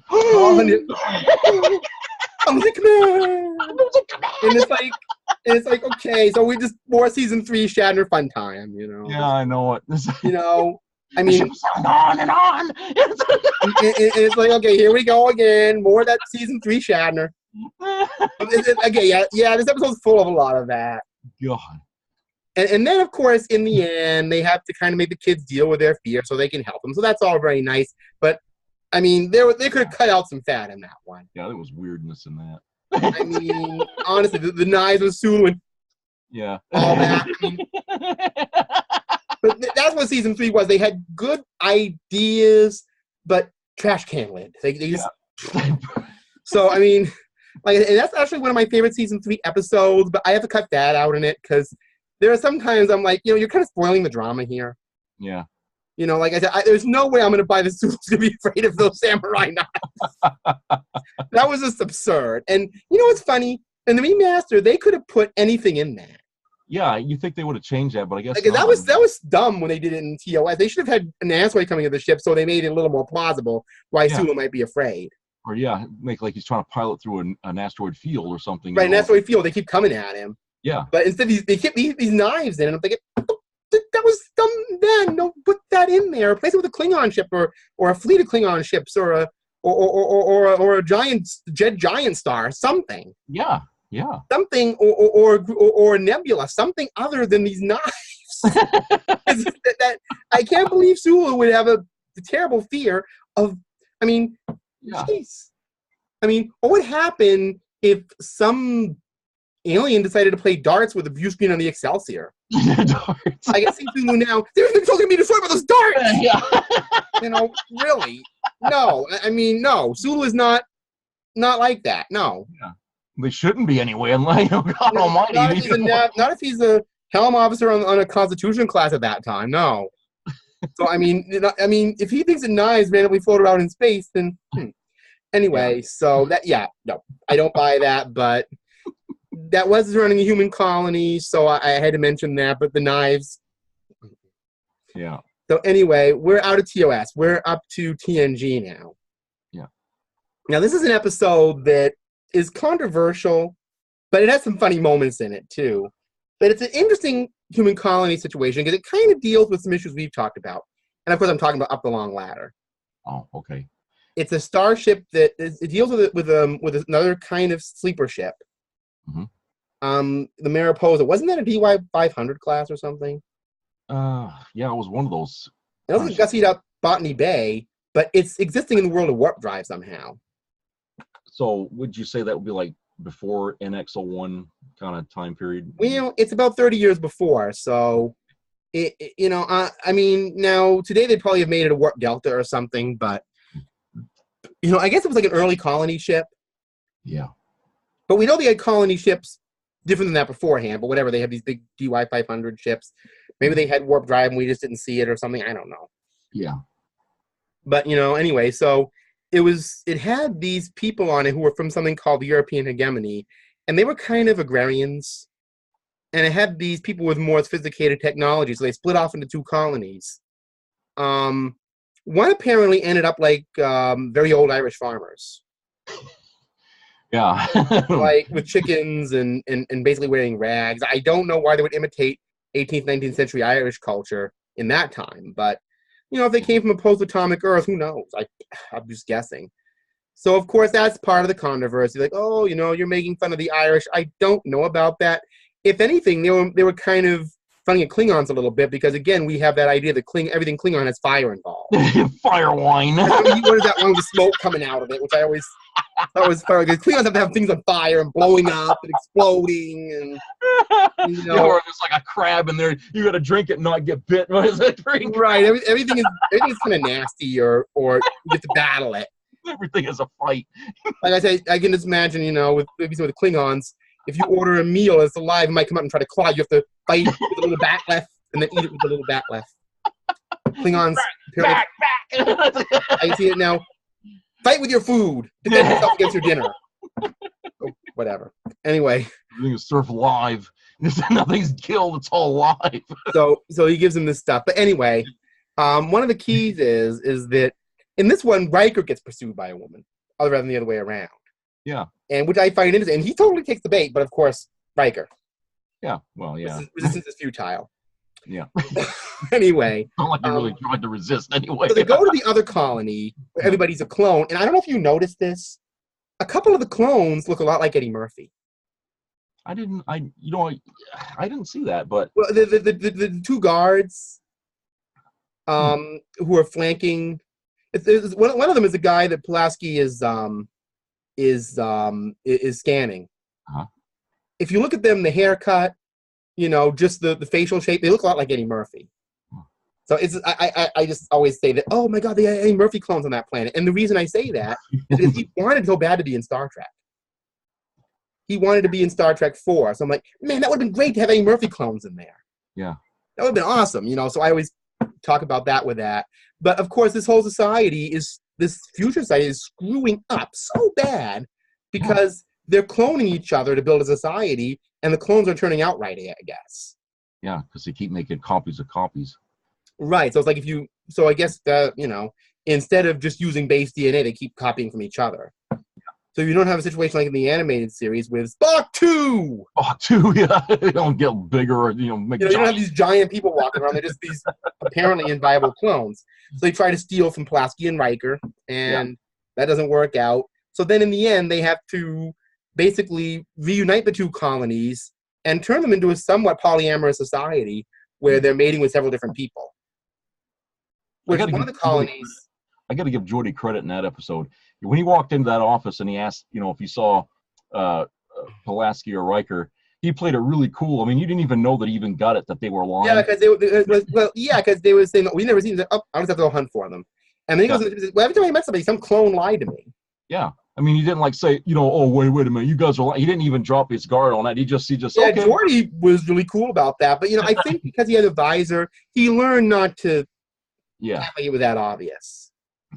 A: losing command. And it's like, okay, so we just more season 3 Shatner fun time,
B: Yeah, I know it.
A: I mean,
B: on and on.
A: it's like, okay, here we go again. More of that season 3 Shatner. Okay, yeah, this episode's full of a lot of that.
B: God.
A: And then, of course, in the end, they have to kind of make the kids deal with their fear so they can help them. So that's all very nice. But, I mean, they could have cut out some fat in that one.
B: Yeah, there was weirdness in that.
A: I mean, honestly, the knives with Sulu and
B: yeah,
A: all that. I mean, but that's what season 3 was. They had good ideas, but trash can lid. They just... So, I mean, like, and that's actually one of my favorite season 3 episodes, but I have to cut that out in it because there are sometimes I'm like, you're kind of spoiling the drama here.
B: Yeah.
A: Like I said, there's no way I'm going to buy the Sulu's going to be afraid of those samurai knives. That was just absurd. And what's funny? In the remaster, they could have put anything in that.
B: Yeah, you think they would have changed that, but I guess
A: like, that was dumb when they did it in TOS. They should have had an asteroid coming to the ship, so they made it a little more plausible why Sulu might be afraid.
B: Or make like he's trying to pilot through an asteroid field or something.
A: Right, an asteroid field. They keep coming at him.
B: Yeah.
A: But instead, they keep these knives in, and I'm thinking, that was dumb then. No, put that in there. Replace it with a Klingon ship, or a fleet of Klingon ships, or a giant star, something.
B: Yeah. Yeah.
A: Something, or a nebula, something other than these knives. that I can't believe Sulu would have a terrible fear of. I mean, jeez. I mean, what would happen if some alien decided to play darts with a view screen on the Excelsior?
B: Darts.
A: I can see Sulu now. There's been going to be destroyed by those darts.
B: Yeah.
A: Really? No. I mean, no. Sulu is not like that. No.
B: Yeah. They shouldn't be anyway, unless God Almighty.
A: Not if he's a helm officer on a Constitution class at that time. No. So I mean, if he thinks that knives randomly float around in space, then anyway. Yeah. So no, I don't buy that. But that was running a human colony, so I had to mention that. But the knives.
B: Yeah.
A: So anyway, we're out of TOS. We're up to TNG now.
B: Yeah.
A: Now this is an episode that is controversial, but it has some funny moments in it too. But it's an interesting human colony situation because it kind of deals with some issues we've talked about. And of course, I'm talking about Up the Long Ladder.
B: Oh, okay.
A: It's a starship that it deals with another kind of sleeper ship.
B: Mm-hmm.
A: The Mariposa, wasn't that a DY 500 class or something?
B: Yeah, it was one of those.
A: It was gussied up Botany Bay, but it's existing in the world of warp drive somehow.
B: So would you say that would be like before NX-01 kind of time period?
A: Well, it's about 30 years before. So, I mean, now today they'd probably have made it a warp delta or something, but, I guess it was like an early colony ship.
B: Yeah.
A: But we know they had colony ships different than that beforehand, but whatever. They have these big DY 500 ships. Maybe they had warp drive and we just didn't see it or something. I don't know.
B: Yeah.
A: But, anyway, so it had these people on it who were from something called the European hegemony, and they were kind of agrarians, and it had these people with more sophisticated technology, so they split off into 2 colonies. One apparently ended up like very old Irish farmers.
B: Yeah.
A: Like with chickens and basically wearing rags. I don't know why they would imitate 18th, 19th century Irish culture in that time, but if they came from a post-atomic Earth, who knows? I'm just guessing. So, of course, that's part of the controversy. Like, oh, you're making fun of the Irish. I don't know about that. If anything, they were kind of funning at Klingons a little bit because, again, we have that idea that everything Klingon has fire involved.
B: Fire wine.
A: What is that one with the smoke coming out of it, which I always thought was fun. Because Klingons have to have things on fire and blowing up and exploding and...
B: Or there's like a crab in there. You got to drink it and not get bit. What is it? Drink.
A: Right. Everything is kind of nasty, or you have to battle it.
B: Everything is a fight.
A: Like I said, I can just imagine, with maybe some of the Klingons, if you order a meal that's alive, it might come out and try to claw. You have to fight with a little back left and then eat it with a little back left. Klingons.
B: Back.
A: I can see it now. Fight with your food. Defend yourself against your dinner. Oh, whatever. Anyway.
B: Everything is served live. Nothing's killed. It's all live.
A: So he gives him this stuff. But anyway, one of the keys is that in this one, Riker gets pursued by a woman, rather than the other way around.
B: Yeah.
A: And which I find interesting. And he totally takes the bait, but of course, Riker.
B: Yeah. Well, yeah.
A: Resistance is futile.
B: Yeah.
A: Anyway.
B: Not like you really tried to resist anyway.
A: So they go to the other colony where everybody's a clone. And I don't know if you noticed this. A couple of the clones look a lot like Eddie Murphy.
B: I didn't see that, but
A: Well, the two guards who are flanking. One of them is the guy that Pulaski is scanning.
B: Uh-huh.
A: If you look at them, the haircut, just the facial shape, they look a lot like Eddie Murphy. So I just always say that, oh my God, they had Eddie Murphy clones on that planet. And the reason I say that is because he wanted so bad to be in Star Trek. He wanted to be in Star Trek 4. So I'm like, man, that would have been great to have Eddie Murphy clones in there.
B: Yeah.
A: That would have been awesome, So I always talk about that with that. But of course, this future society is screwing up so bad because they're cloning each other to build a society, and the clones are turning out right, I guess.
B: Yeah, because they keep making copies of copies.
A: Right. So it's like I guess that, instead of just using base DNA, they keep copying from each other. So you don't have a situation like in the animated series with Spock 2!
B: Spock 2, yeah. They don't get bigger or, make
A: you don't have these giant people walking around. They're just these apparently inviolable clones. So they try to steal from Pulaski and Riker, and that doesn't work out. So then in the end, they have to basically reunite the two colonies and turn them into a somewhat polyamorous society where they're mating with several different people. Which one of the colonies...
B: I got to give Geordi credit in that episode. When he walked into that office and he asked, if he saw Pulaski or Riker, he played it really cool. I mean, you didn't even know that he even got it, that they were lying.
A: Yeah, because they were saying, we never seen them. Oh, I just have to go hunt for them. And then he goes, well, every time I met somebody, some clone lied to me.
B: Yeah. I mean, he didn't say, oh, wait a minute, you guys are lying. He didn't even drop his guard on that. He just okay.
A: Geordi was really cool about that. But, I think because he had a visor, he learned not to act like it was that obvious.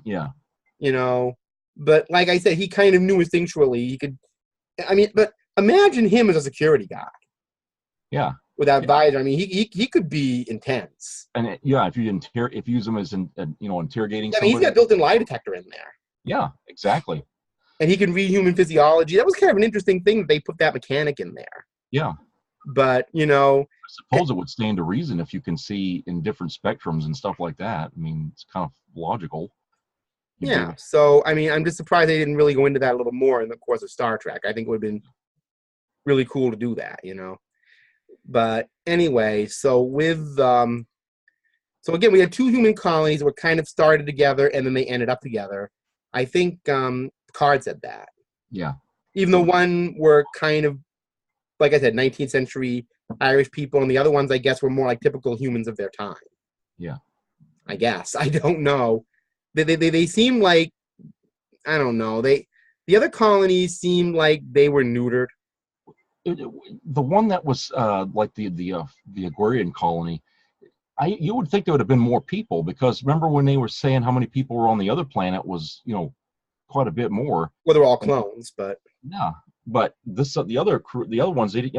B: Yeah.
A: But like I said, he kind of knew instinctually he could. But imagine him as a security guy.
B: Yeah.
A: Without visor, he could be intense.
B: And if you use him as interrogating.
A: Yeah, he's got a built-in lie detector in there.
B: Yeah, exactly.
A: And he can read human physiology. That was kind of an interesting thing that they put that mechanic in there.
B: Yeah.
A: But
B: I suppose it would stand to reason if you can see in different spectrums and stuff like that. I mean, it's kind of logical.
A: Yeah, so, I'm just surprised they didn't really go into that a little more in the course of Star Trek. I think it would have been really cool to do that, But anyway, so again, we had two human colonies that were kind of started together, and then they ended up together. I think Picard said that.
B: Yeah.
A: Even though one were kind of, like I said, 19th century Irish people, and the other ones, I guess, were more like typical humans of their time.
B: Yeah.
A: I guess. I don't know. They seem like, I don't know. The other colonies seemed like they were neutered.
B: The one that was like the Aguarian colony, you would think there would have been more people, because remember when they were saying how many people were on the other planet was quite a bit more.
A: Well, they're all clones, but
B: yeah. But the other ones, they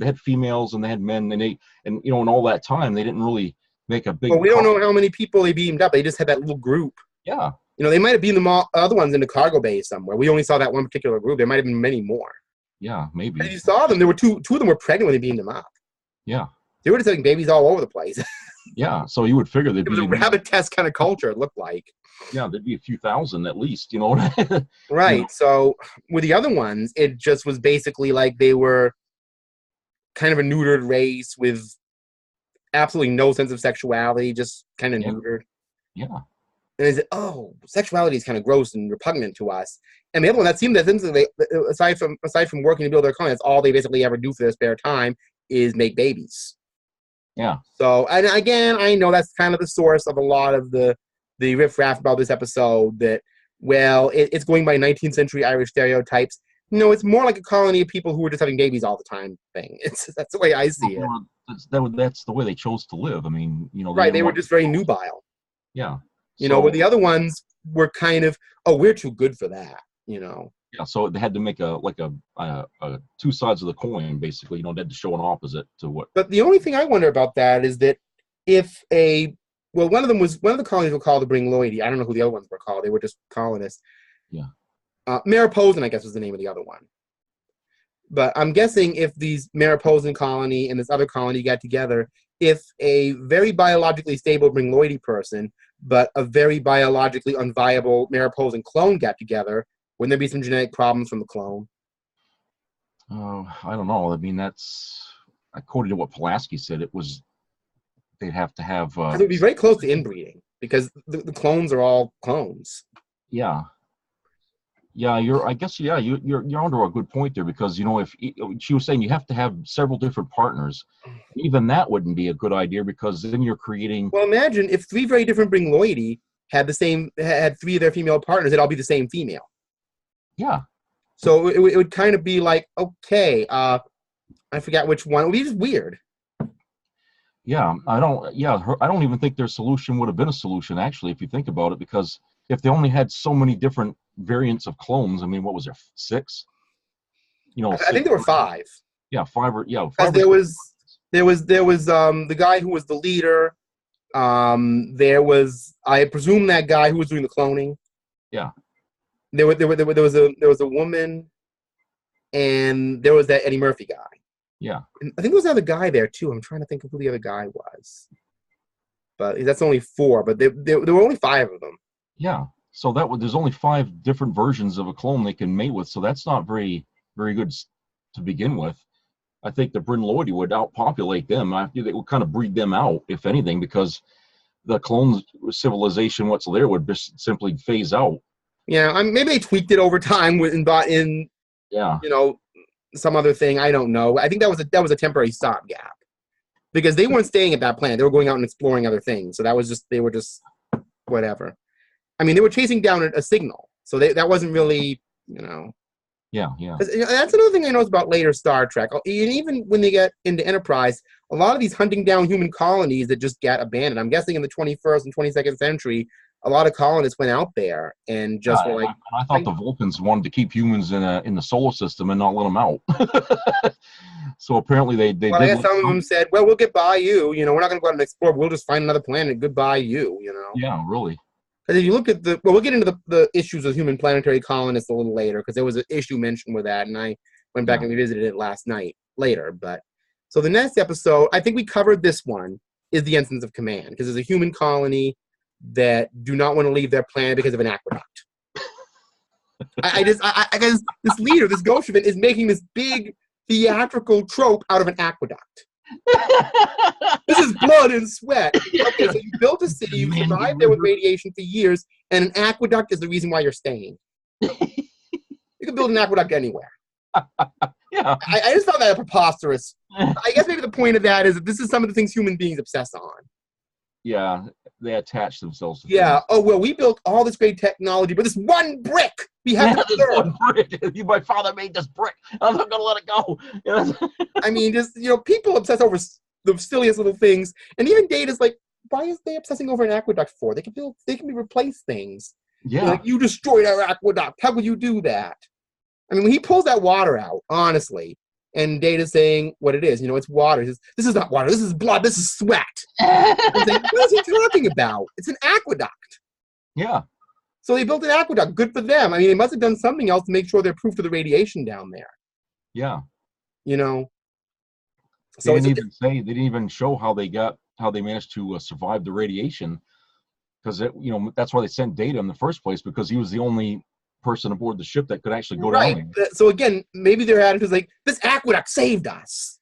B: had females and they had men, and all that time they didn't really make a big.
A: Well, we don't know how many people they beamed up. They just had that little group.
B: Yeah.
A: They might have beamed them all, other ones into cargo bay somewhere. We only saw that one particular group. There might have been many more.
B: Yeah, maybe.
A: And you saw them. There were two of them were pregnant when they beamed them up.
B: Yeah.
A: They were just having babies all over the place.
B: Yeah, so you would figure
A: it was a rabbit test kind of culture, it looked like.
B: Yeah, there'd be a few thousand at least,
A: Right. So with the other ones, it just was basically like they were kind of a neutered race with absolutely no sense of sexuality, just kind of neutered.
B: Yeah.
A: And they said, oh, sexuality is kind of gross and repugnant to us. And the other one, that seemed that aside from working to build their colony, that's all they basically ever do for their spare time is make babies.
B: Yeah.
A: So, and again, I know that's kind of the source of a lot of the riffraff about this episode, that, well, it's going by 19th century Irish stereotypes. No, it's more like a colony of people who were just having babies all the time thing. That's the way I see it.
B: That's the way they chose to live.
A: Right, they were just very nubile.
B: Yeah.
A: Where the other ones were kind of, oh, we're too good for that,
B: Yeah, so they had to make a two sides of the coin, basically. They had to show an opposite to what.
A: But the only thing I wonder about that is that if one of the colonies were called the Bringloidy. I don't know who the other ones were called. They were just colonists.
B: Yeah.
A: Mariposan, I guess, was the name of the other one. But I'm guessing if these Mariposan colony and this other colony got together, if a very biologically stable Bringloidy person, but a very biologically unviable Mariposan clone got together, wouldn't there be some genetic problems from the clone?
B: I don't know. I mean, according to what Pulaski said, they'd have to have.
A: Because it would be very close to inbreeding, because the clones are all clones.
B: Yeah. Yeah, I guess you're onto a good point there, because if she was saying you have to have several different partners, even that wouldn't be a good idea, because then you're creating.
A: Well, imagine if 3 very different Bringloidy had 3 of their female partners, it'd all be the same female.
B: Yeah.
A: So it would kind of be like, okay, I forgot which one. It would be just weird.
B: Yeah, I don't even think their solution would have been a solution, actually, if you think about it, because if they only had so many different variants of clones, I mean, what was there, 6?
A: I think there were 5.
B: Yeah, 5 or yeah.
A: Because there was the guy who was the leader. There was, I presume, that guy who was doing the cloning.
B: Yeah.
A: There was a woman, and there was that Eddie Murphy guy.
B: Yeah.
A: And I think there was another guy there too. I'm trying to think of who the other guy was. But that's only 4. But there were only 5 of them.
B: Yeah. So there's only 5 different versions of a clone they can mate with. So that's not very, very good to begin with. I think the Bringloidy would outpopulate them. They would kind of breed them out, if anything, because the clone civilization, what's there, would just simply phase out.
A: Yeah, maybe they tweaked it over time and brought in, some other thing. I don't know. I think that was a temporary stopgap, because they weren't staying at that planet. They were going out and exploring other things. So they were just whatever. I mean, they were chasing down a signal. So that wasn't really,
B: Yeah, yeah.
A: That's another thing I noticed about later Star Trek. And even when they get into Enterprise, a lot of these hunting down human colonies that just get abandoned. I'm guessing in the 21st and 22nd century, a lot of colonists went out there and just were like.
B: I thought the Vulcans wanted to keep humans in the solar system and not let them out. So apparently they.
A: Well, I guess some of them said, "Well, we'll get by you. We're not going to go out and explore. We'll just find another planet. Goodbye, you.
B: Yeah, really.
A: Because if you look at we'll get into the issues of human planetary colonists a little later, because there was an issue mentioned with that, and I went back and revisited it last night later. But so the next episode, I think we covered this one, is the Ensigns of Command, because there's a human colony that do not want to leave their planet because of an aqueduct. I guess this leader, this Goshevin, is making this big theatrical trope out of an aqueduct. This is blood and sweat. Okay, so you built a city, you survived there with radiation for years, and an aqueduct is the reason why you're staying. You can build an aqueduct anywhere.
B: Yeah.
A: I just found that preposterous. I guess maybe the point of that is that this is some of the things human beings obsess on.
B: Yeah, they attach themselves to
A: things. Oh, well, we built all this great technology, but this one brick we have to
B: this one brick. My father made this brick. I'm not going to let it go.
A: I mean, just, people obsess over the silliest little things. And even Data's like, why is they obsessing over an aqueduct for? They can replace things.
B: Yeah.
A: Like, you destroyed our aqueduct. How would you do that? I mean, when he pulls that water out, honestly, and Data's saying what it is, it's water. He says, this is not water. This is blood. This is sweat. Like, what is he talking about? It's an aqueduct.
B: Yeah.
A: So they built an aqueduct. Good for them. I mean, they must have done something else to make sure they're proof to the radiation down there.
B: Yeah.
A: So
B: they didn't even show how they managed to survive the radiation, because that's why they sent Data in the first place, because he was the only person aboard the ship that could actually go down there.
A: So again, maybe their attitude is like, this aqueduct saved us.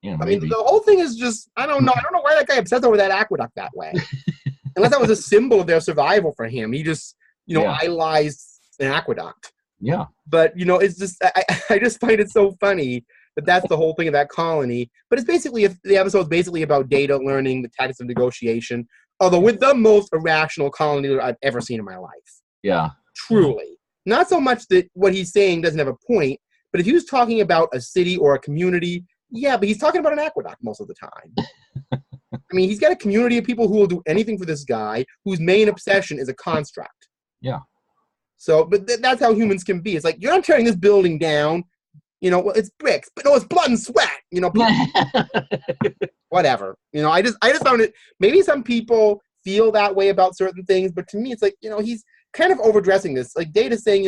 B: Yeah,
A: I mean, the whole thing is just, I don't know why that guy obsessed over that aqueduct that way. Unless that was a symbol of their survival for him. He just, idolized an aqueduct.
B: Yeah.
A: But, it's just, I just find it so funny that that's the whole thing of that colony. But it's basically, the episode's basically about Data learning the tactics of negotiation, although with the most irrational colony leader I've ever seen in my life.
B: Yeah.
A: Truly. Not so much that what he's saying doesn't have a point, but if he was talking about a city or a community, yeah, but he's talking about an aqueduct most of the time. I mean, he's got a community of people who will do anything for this guy, whose main obsession is a construct.
B: Yeah.
A: So, but that's how humans can be. It's like, you're not tearing this building down. Well, it's bricks, but no, it's blood and sweat. Whatever. I just found it. Maybe some people feel that way about certain things, but to me, it's like, he's kind of overdressing this. Like Data saying,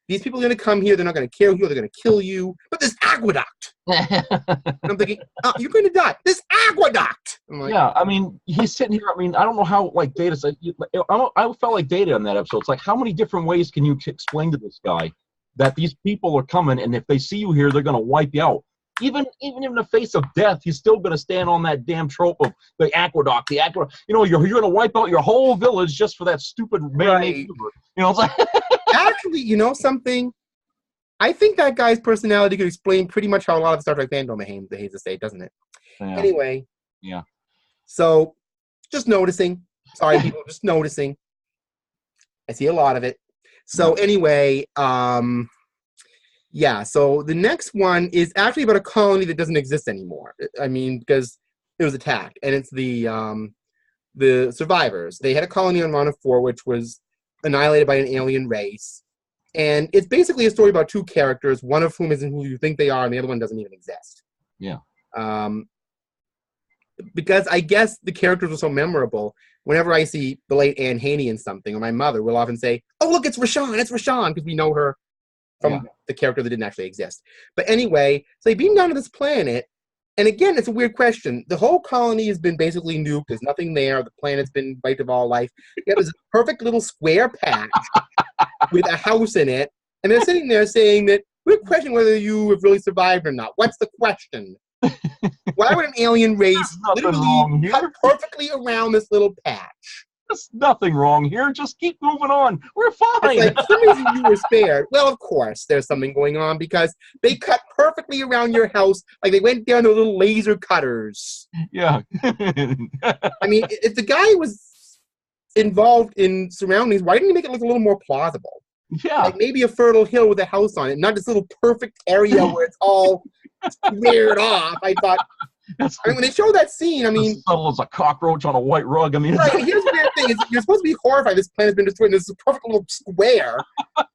A: these people are going to come here. They're not going to kill you. They're going to kill you. But this aqueduct. And I'm thinking, oh, you're going to die. This aqueduct. I'm like,
B: yeah, I mean, he's sitting here. I mean, I don't know how, like, Data said. I felt like Data on that episode. It's like, how many different ways can you explain to this guy that these people are coming, and if they see you here, they're going to wipe you out? Even in the face of death, he's still going to stand on that damn trope of the aqueduct. The aqueduct. You know, you're going to wipe out your whole village just for that stupid man-made river. You know, it's like
A: actually, you know something? I think that guy's personality could explain pretty much how a lot of the Star Trek fandom behaves the state, doesn't it?
B: Yeah.
A: Anyway.
B: Yeah.
A: So, just noticing. Sorry, people, just noticing. I see a lot of it. So, anyway, yeah, so the next one is actually about a colony that doesn't exist anymore. I mean, because it was attacked, and it's the survivors. They had a colony on Rana 4, which was annihilated by an alien race. And it's basically a story about two characters, one of whom isn't who you think they are, and the other one doesn't even exist.
B: Yeah.
A: Because I guess the characters were so memorable, whenever I see the late Anne Haney in something, or my mother will often say, oh, look, it's Rashawn, because we know her from the character that didn't actually exist. But anyway, so they beam down to this planet, and again, it's a weird question. The whole colony has been basically nuked. There's nothing there. The planet's been wiped of all life. Yet there's a perfect little square patch with a house in it, and they're sitting there saying that we're questioning whether you have really survived or not. What's the question? Why would an alien race literally cut perfectly around this little patch?
B: There's nothing wrong here. Just keep moving on. We're fine.
A: It's like, for some reason you were spared. Well, of course, there's something going on because they cut perfectly around your house, like they went down to little laser cutters.
B: Yeah.
A: I mean, if the guy was involved in surroundings, why didn't he make it look a little more plausible?
B: Yeah.
A: Like maybe a fertile hill with a house on it, not this little perfect area where it's all squared off. I thought, I mean, when they show that scene, I mean,
B: subtle as a cockroach on a white rug. I mean,
A: right. Here's the weird thing: is you're supposed to be horrified. This planet's been destroyed. And this is a perfect little square,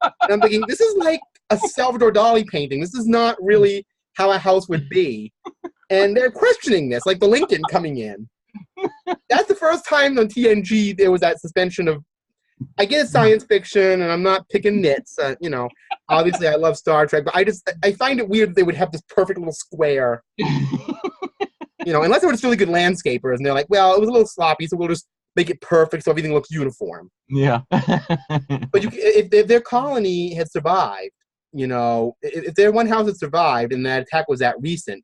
A: and I'm thinking, this is like a Salvador Dali painting. This is not really how a house would be. And they're questioning this, like the Lincoln coming in. That's the first time on TNG there was that suspension of. I get it's science fiction, and I'm not picking nits. You know, obviously I love Star Trek, but I find it weird that they would have this perfect little square. You know, unless they were just really good landscapers, and they're like, well, it was a little sloppy, so we'll just make it perfect so everything looks uniform.
B: Yeah.
A: But if their colony had survived, you know, if their one house had survived and that attack was that recent,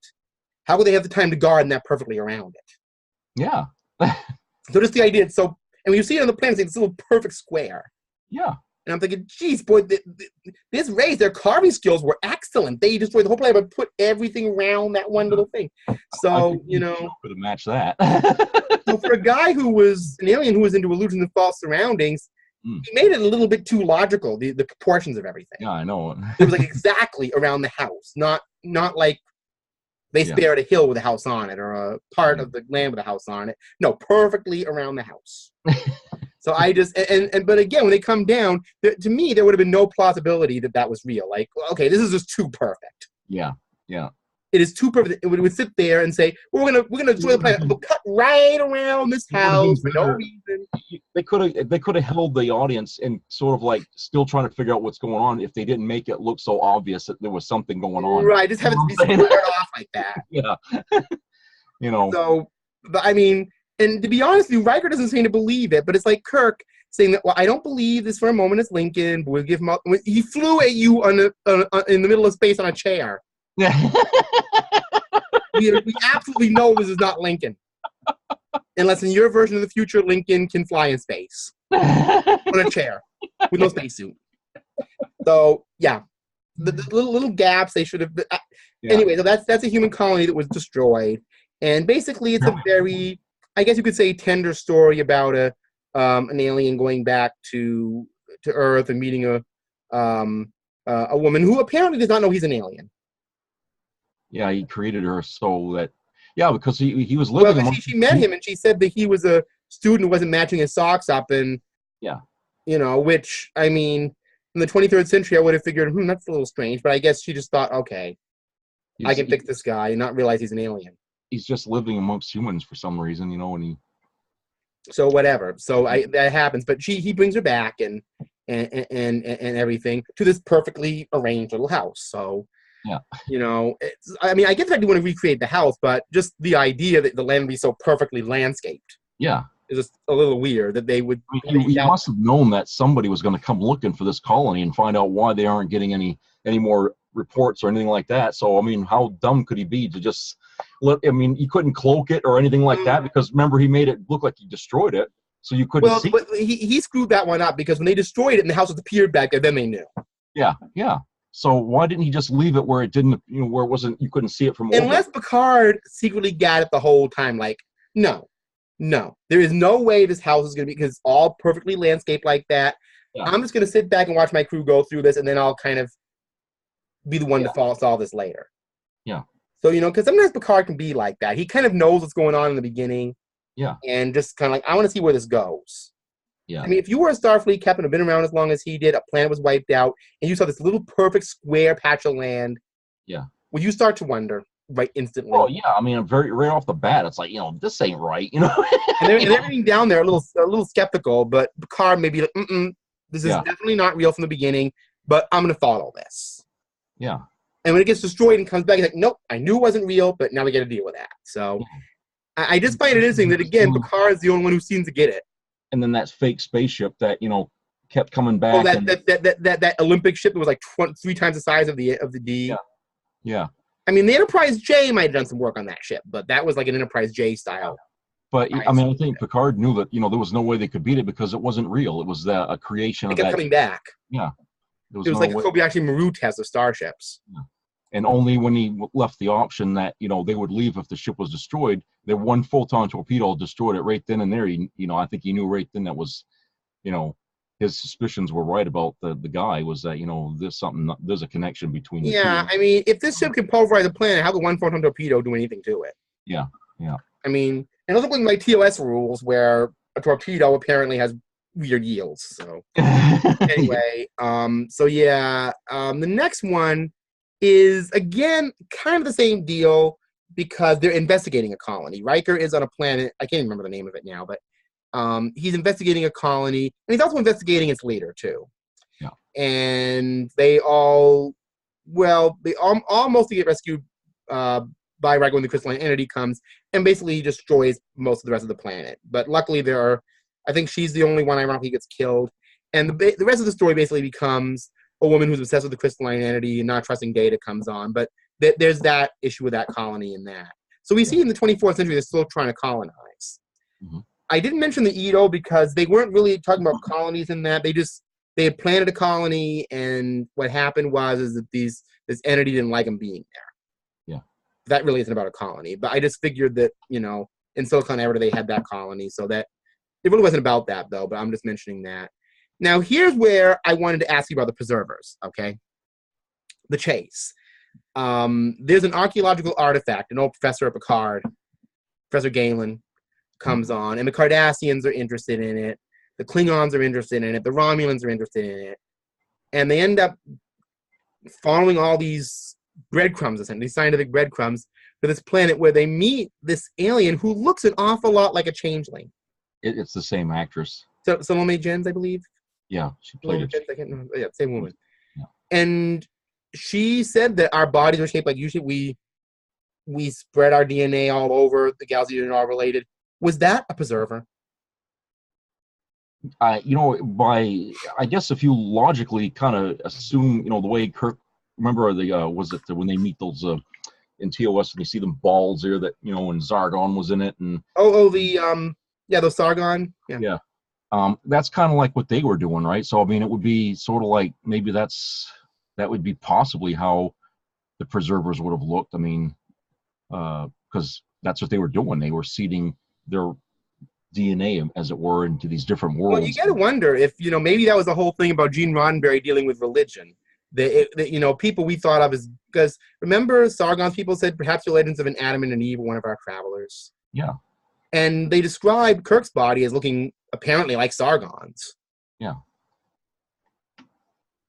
A: how would they have the time to garden that perfectly around it?
B: Yeah.
A: So just the idea, it's so, and when you see it on the planet, it's this little perfect square.
B: Yeah.
A: And I'm thinking, geez, boy, this race, their carving skills were excellent. They destroyed the whole planet, but put everything around that one little thing. So, you know.
B: Could have matched that.
A: So for a guy who was an alien who was into illusions and false surroundings, he made it a little bit too logical, the proportions of everything.
B: Yeah, I know.
A: It was like exactly around the house, not like they spared a hill with a house on it or a part of the land with a house on it. No, perfectly around the house. So I just, but again, when they come down, to me, there would have been no plausibility that was real. Like, okay, this is just too perfect.
B: Yeah, yeah.
A: It is too perfect. It would sit there and say, well, we're gonna destroy the planet. We'll cut right around this house for no reason.
B: They could have held the audience and sort of like still trying to figure out what's going on if they didn't make it look so obvious that there was something going on.
A: Right, just have it be squared off like that.
B: Yeah. You know.
A: So, but I mean. And to be honest with you, Riker doesn't seem to believe it, but it's like Kirk saying that, well, I don't believe this for a moment, it's Lincoln, but we'll give him he flew at you in the middle of space on a chair. we absolutely know this is not Lincoln. Unless in your version of the future, Lincoln can fly in space. On a chair. With no spacesuit. So, yeah. The little gaps they should have... Anyway, so that's a human colony that was destroyed. And basically, it's a very... I guess you could say tender story about an alien going back to Earth and meeting a woman who apparently does not know he's an alien.
B: Yeah, he created her so that because he was living.
A: Well, she met him and she said that he was a student who wasn't matching his socks up, and you know, which I mean, in the 23rd century, I would have figured, that's a little strange, but I guess she just thought, okay, I can fix this guy and not realize he's an alien.
B: He's just living amongst humans for some reason, you know,
A: So whatever. So that happens, but he brings her back, and and everything to this perfectly arranged little house. So,
B: Yeah.
A: I mean, I get that they want to recreate the house, but just the idea that the land would be so perfectly landscaped.
B: Yeah.
A: Is just a little weird that they would.
B: I mean, you must have known that somebody was going to come looking for this colony and find out why they aren't getting any more reports or anything like that. So, I mean, how dumb could he be to just he couldn't cloak it or anything like that, because remember, he made it look like he destroyed it, so you couldn't see.
A: But he screwed that one up, because when they destroyed it and the house appeared back there, then they knew.
B: Yeah. So why didn't he just leave it where it didn't, where it wasn't, you couldn't see it from
A: Unless Picard secretly got it the whole time, like, no, there is no way this house is going to be, because it's all perfectly landscaped like that. Yeah. I'm just going to sit back and watch my crew go through this, and then I'll kind of be the one to solve this later.
B: Yeah.
A: So, because sometimes Picard can be like that. He kind of knows what's going on in the beginning.
B: Yeah.
A: And just kind of like, I want to see where this goes.
B: Yeah.
A: I mean, if you were a Starfleet captain, have been around as long as he did, a planet was wiped out, and you saw this little perfect square patch of land.
B: Yeah.
A: Would you start to wonder right instantly?
B: Oh yeah, I mean, right off the bat, it's like, this ain't right,
A: and everything down there a little skeptical, but Picard may be like, this is definitely not real from the beginning, but I'm gonna follow this.
B: Yeah.
A: And when it gets destroyed and comes back, he's like, nope, I knew it wasn't real, but now we got to deal with that. So I just find it interesting that, again, Picard is the only one who seems to get it.
B: And then that fake spaceship that kept coming back.
A: Oh, that Olympic ship that was like 3 times the size of the D.
B: Yeah. Yeah.
A: I mean, the Enterprise J might have done some work on that ship, but that was like an Enterprise J style.
B: But I mean, I think Picard knew that there was no way they could beat it, because it wasn't real. It was a creation.
A: It kept coming back.
B: Yeah.
A: It was like a Kobayashi Maru test of starships.
B: Yeah. And only when he left the option that they would leave if the ship was destroyed, that one photon torpedo destroyed it right then and there. I think he knew right then that was, his suspicions were right about the guy, was that there's a connection between the two.
A: I mean, if this ship can pulverize the planet, how could one photon torpedo do anything to it?
B: Yeah.
A: I mean, and also looking like TOS rules, where a torpedo apparently has weird yields. So anyway, the next one is, again, kind of the same deal, because they're investigating a colony. Riker is on a planet, I can't remember the name of it now, but he's investigating a colony, and he's also investigating its leader, too.
B: Yeah.
A: And they all mostly get rescued by Riker when the crystalline entity comes, and basically destroys most of the rest of the planet. But luckily I think she's the only one ironically gets killed. And the rest of the story basically becomes a woman who's obsessed with the crystalline entity and not trusting Data comes on. But there's that issue with that colony and that. So we see in the 24th century they're still trying to colonize. Mm-hmm. I didn't mention the Edo because they weren't really talking about colonies in that. They had planted a colony, and what happened was that this entity didn't like them being there.
B: Yeah.
A: That really isn't about a colony. But I just figured that, in Silicon Era they had that colony, so that it really wasn't about that, though, but I'm just mentioning that. Now, here's where I wanted to ask you about the preservers, okay? The chase. There's an archaeological artifact, an old professor at Picard, Professor Galen, comes on, and the Cardassians are interested in it, the Klingons are interested in it, the Romulans are interested in it, and they end up following all these breadcrumbs, essentially, scientific breadcrumbs, to this planet where they meet this alien who looks an awful lot like a changeling.
B: It's the same actress.
A: So Salome Jens, I believe.
B: Yeah, she played it.
A: I can't remember. Yeah, same woman.
B: Yeah.
A: And she said that our bodies are shaped like usually we spread our DNA all over the galaxy and all related. Was that a preserver?
B: I guess if you logically kind of assume, the way Kirk, remember when they meet those in TOS and you see them balls there that and Zargon was in it and
A: those Sargon.
B: Yeah. That's kind of like what they were doing, right? So I mean, it would be sort of like maybe that would be possibly how the preservers would have looked. I mean, because that's what they were doing. They were seeding their DNA, as it were, into these different worlds.
A: Well, you got to wonder if maybe that was the whole thing about Gene Roddenberry dealing with religion. That people we thought of as, because remember Sargon's people said perhaps the legends of an Adam and an Eve were one of our travelers.
B: Yeah.
A: And they described Kirk's body as looking apparently like Sargon's.
B: Yeah.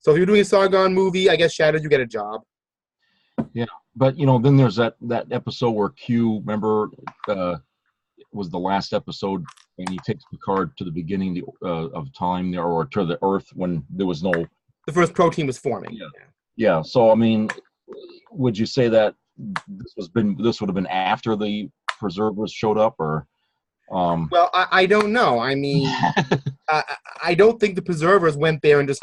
A: So if you're doing a Sargon movie, I guess Shadow, you get a job.
B: Yeah, but then there's that episode where Q, remember, was the last episode, and he takes Picard to the beginning of time there, or to the Earth when there was no.
A: The first protein was forming.
B: Yeah. Yeah. So I mean, would you say that this would have been after the preservers showed up, or?
A: Well, I don't know. I mean, I don't think the preservers went there and just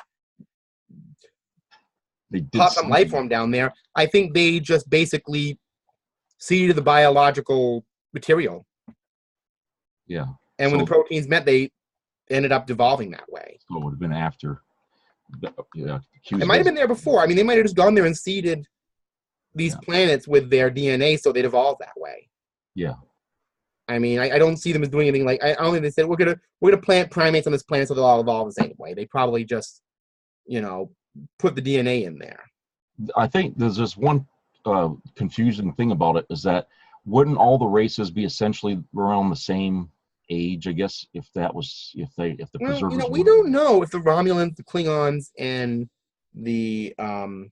A: popped some life form down there. I think they just basically seeded the biological material.
B: Yeah.
A: And when the proteins met, they ended up devolving that way.
B: So it would have been after. Yeah.
A: It might have been there before. I mean, they might have just gone there and seeded these planets with their DNA so they'd evolve that way.
B: Yeah.
A: I mean, I don't see them as doing anything like. I don't think they said we're gonna plant primates on this planet so they'll all evolve the same way. They probably just, put the DNA in there.
B: I think there's just one confusing thing about it is that wouldn't all the races be essentially around the same age? I guess if the preservers.
A: We don't know if the Romulans, the Klingons, and the and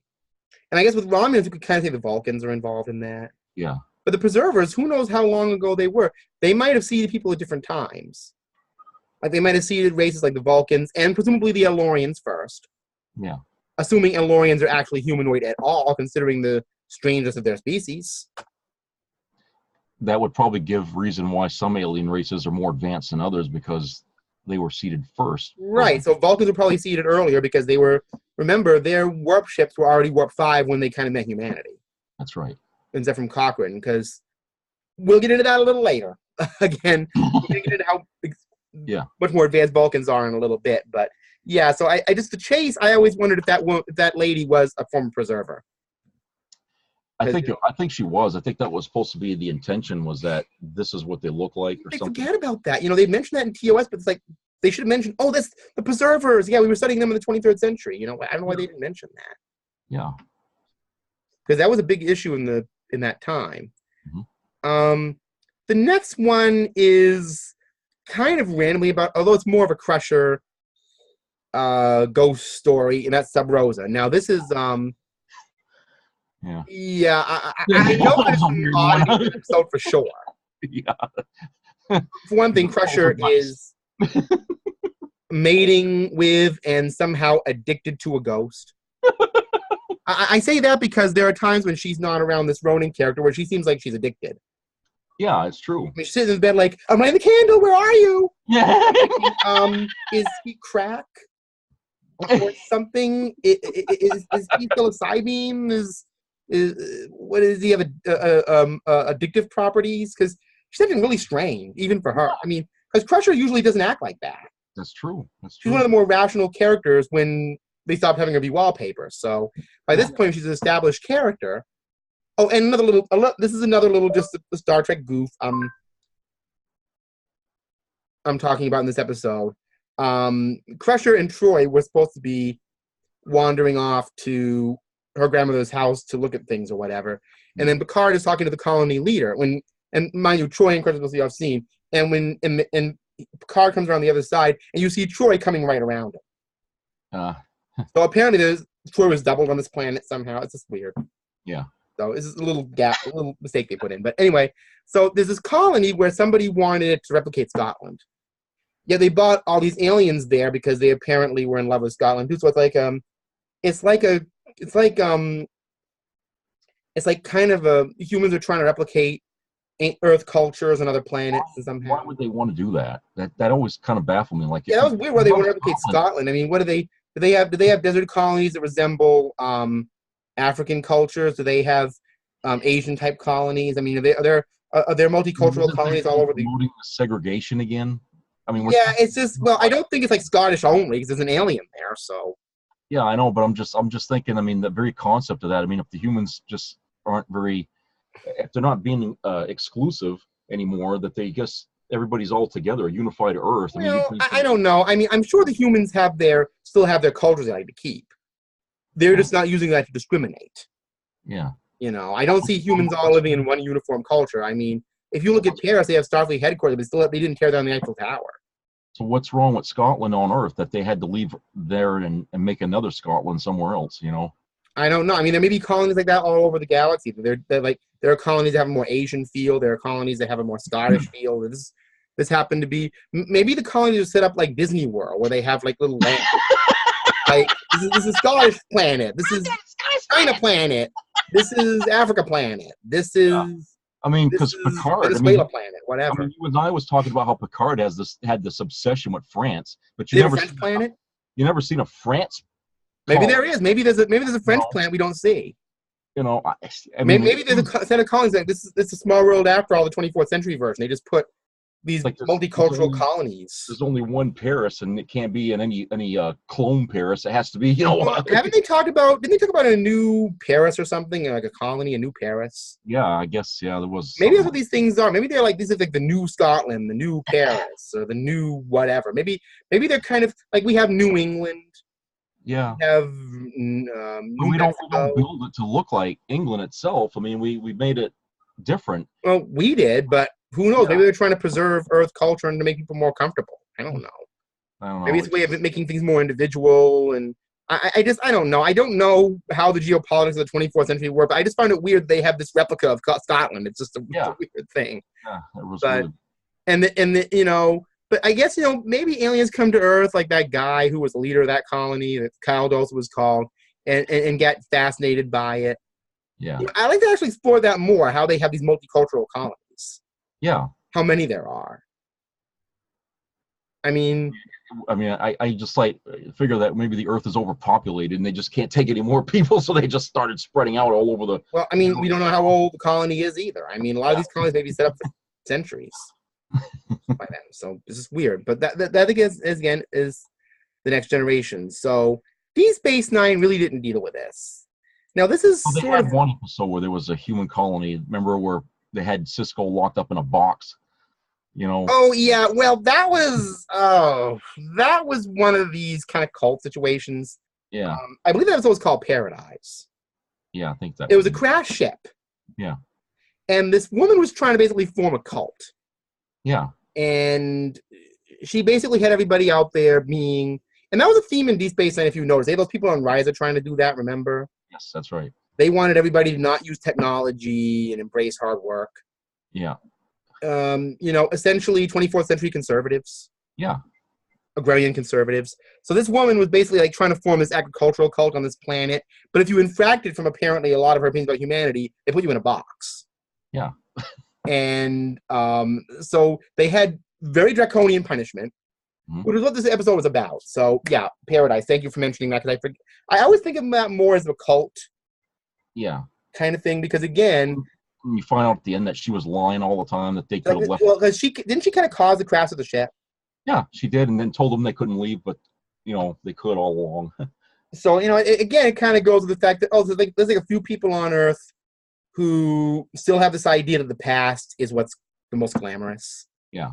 A: I guess with Romulans we could kind of say the Vulcans are involved in that.
B: Yeah.
A: But the preservers, who knows how long ago they were? They might have seeded people at different times. Like they might have seeded races like the Vulcans and presumably the Elorians first.
B: Yeah.
A: Assuming Elorians are actually humanoid at all, considering the strangeness of their species.
B: That would probably give reason why some alien races are more advanced than others because they were seeded first.
A: Right. So Vulcans were probably seeded earlier because they were, remember, their warp ships were already warp 5 when they kind of met humanity.
B: That's right.
A: Except from Cochrane, because we'll get into that a little later. Again, we're going to get into how much more advanced Vulcans are in a little bit. But yeah, so I just, the chase, I always wondered if that lady was a former preserver.
B: I think she was. I think that was supposed to be the intention, was that this is what they look like or something.
A: Forget about that. They mentioned that in TOS, but it's like they should have mentioned, that's the preservers. Yeah, we were studying them in the 23rd century. I don't know why they didn't mention that.
B: Yeah.
A: Because that was a big issue in that time.
B: Mm-hmm.
A: The next one is kind of randomly about, although it's more of a Crusher ghost story, and that's Sub Rosa. Now this is I know there's an oddity episode for sure.
B: Yeah.
A: For one thing, Crusher is mating with and somehow addicted to a ghost. I say that because there are times when she's not around this Ronin character where she seems like she's addicted.
B: Yeah, it's true.
A: I mean, she's sitting in bed like, I'm lighting the candle, where are you?
B: Yeah.
A: Is he crack? Or something? Is he psilocybin? What does he have addictive properties? Because she's acting really strange, even for her. I mean, because Crusher usually doesn't act like that.
B: That's true.
A: She's one of the more rational characters when they stopped having her be wallpaper. So by this point, she's an established character. Oh, and this is another little just the Star Trek goof I'm talking about in this episode. Crusher and Troy were supposed to be wandering off to her grandmother's house to look at things or whatever. And then Picard is talking to the colony leader. And mind you, Troy and Crusher are supposed to be off scene. And when Picard comes around the other side, and you see Troy coming right around him. So apparently Troy was doubled on this planet somehow. It's just weird.
B: Yeah.
A: So this is a little mistake they put in. But anyway, so there's this colony where somebody wanted it to replicate Scotland. Yeah, they bought all these aliens there because they apparently were in love with Scotland too. So it's like humans are trying to replicate Earth cultures and other planets and somehow.
B: Why would they want to do that? That always kind of baffled me. Like,
A: that was weird. Why they want to replicate Scotland? I mean, what do they have? Do they have desert colonies that resemble African cultures? Do they have Asian type colonies? I mean, are there multicultural colonies all over the
B: segregation again? I mean,
A: it's just, I don't think it's like Scottish only because there's an alien there. So
B: yeah, I know, but I'm just thinking. I mean, the very concept of that. I mean, if the humans just aren't if they're not being exclusive anymore, that they guess everybody's all together, a unified Earth. I mean,
A: I don't know. I mean, I'm sure the humans still have their cultures they like to keep. They're just not using that to discriminate.
B: Yeah.
A: I don't see humans all living in one uniform culture. I mean, if you look at Paris, they have Starfleet headquarters, but they didn't tear down the Eiffel Tower.
B: So what's wrong with Scotland on Earth that they had to leave there and make another Scotland somewhere else?
A: I don't know. I mean, there may be colonies like that all over the galaxy. They're like, there are colonies that have a more Asian feel. There are colonies that have a more Scottish feel. This happened to be, maybe the colonies are set up like Disney World, where they have like little lands. Like, this is Scottish planet. This is China planet. This is Africa planet. This is
B: I mean, because Picard,
A: Venezuela planet, whatever.
B: I mean, you and I was talking about how Picard had this obsession with France, but
A: you never French planet.
B: You never seen a France.
A: Maybe there is. Maybe there's a French planet we don't see.
B: You know, I mean,
A: maybe there's a set of colonies like this. It's a small world after all. The 24th century version. They just put these like multicultural colonies.
B: There's only one Paris, and it can't be in any clone Paris. It has to be,
A: Haven't they talked about? Didn't they talk about a new Paris or something, like a colony, a new Paris?
B: Yeah, I guess. Yeah, there was.
A: Maybe that's what these things are. Maybe they're like these are like the new Scotland, the new Paris, or the new whatever. Maybe they're kind of like we have New England.
B: Yeah.
A: We have
B: we don't build it to look like England itself. I mean, we made it different.
A: Well, we did, but who knows? Yeah. Maybe they're trying to preserve Earth culture and to make people more comfortable. I don't know. Maybe it's a way of making things more individual. And I don't know. I don't know how the geopolitics of the 24th century work, but I just find it weird they have this replica of Scotland. It's just a weird thing.
B: Yeah, it was weird.
A: But I guess, maybe aliens come to Earth like that guy who was the leader of that colony, that Kyle Dawson was called, and get fascinated by it.
B: Yeah.
A: I like to actually explore that more, how they have these multicultural colonies.
B: Yeah.
A: How many there are. I mean,
B: I just like figure that maybe the Earth is overpopulated and they just can't take any more people, so they just started spreading out all over the...
A: Well, I mean, we don't know how old the colony is either. I mean, a lot of these colonies may be set up for centuries. By then, so this is weird, but that again is the Next Generation. So Deep Space Nine really didn't deal with this. Now this is
B: they had one episode where there was a human colony. Remember where they had Cisco locked up in a box?
A: Oh yeah, well that was one of these kind of cult situations.
B: Yeah,
A: I believe that episode was called Paradise.
B: Yeah, I think that
A: it was a crash ship.
B: Yeah,
A: and this woman was trying to basically form a cult.
B: Yeah.
A: And she basically had everybody out there being, and that was a theme in Deep Space Nine, if you notice. They had those people on Rise trying to do that, remember?
B: Yes, that's right.
A: They wanted everybody to not use technology and embrace hard work.
B: Yeah.
A: Essentially 24th century conservatives.
B: Yeah.
A: Agrarian conservatives. So this woman was basically like trying to form this agricultural cult on this planet. But if you infracted from apparently a lot of her opinions about humanity, they put you in a box.
B: Yeah.
A: And so they had very draconian punishment, which is what this episode was about. So yeah, Paradise. Thank you for mentioning that, because I always think of that more as a cult, kind of thing. Because again,
B: you find out at the end that she was lying all the time, that they could have left.
A: Well, because she kind of cause the crash of the ship.
B: Yeah, she did, and then told them they couldn't leave, but they could all along.
A: So it kind of goes with the fact that there's like a few people on Earth who still have this idea that the past is what's the most glamorous.
B: Yeah.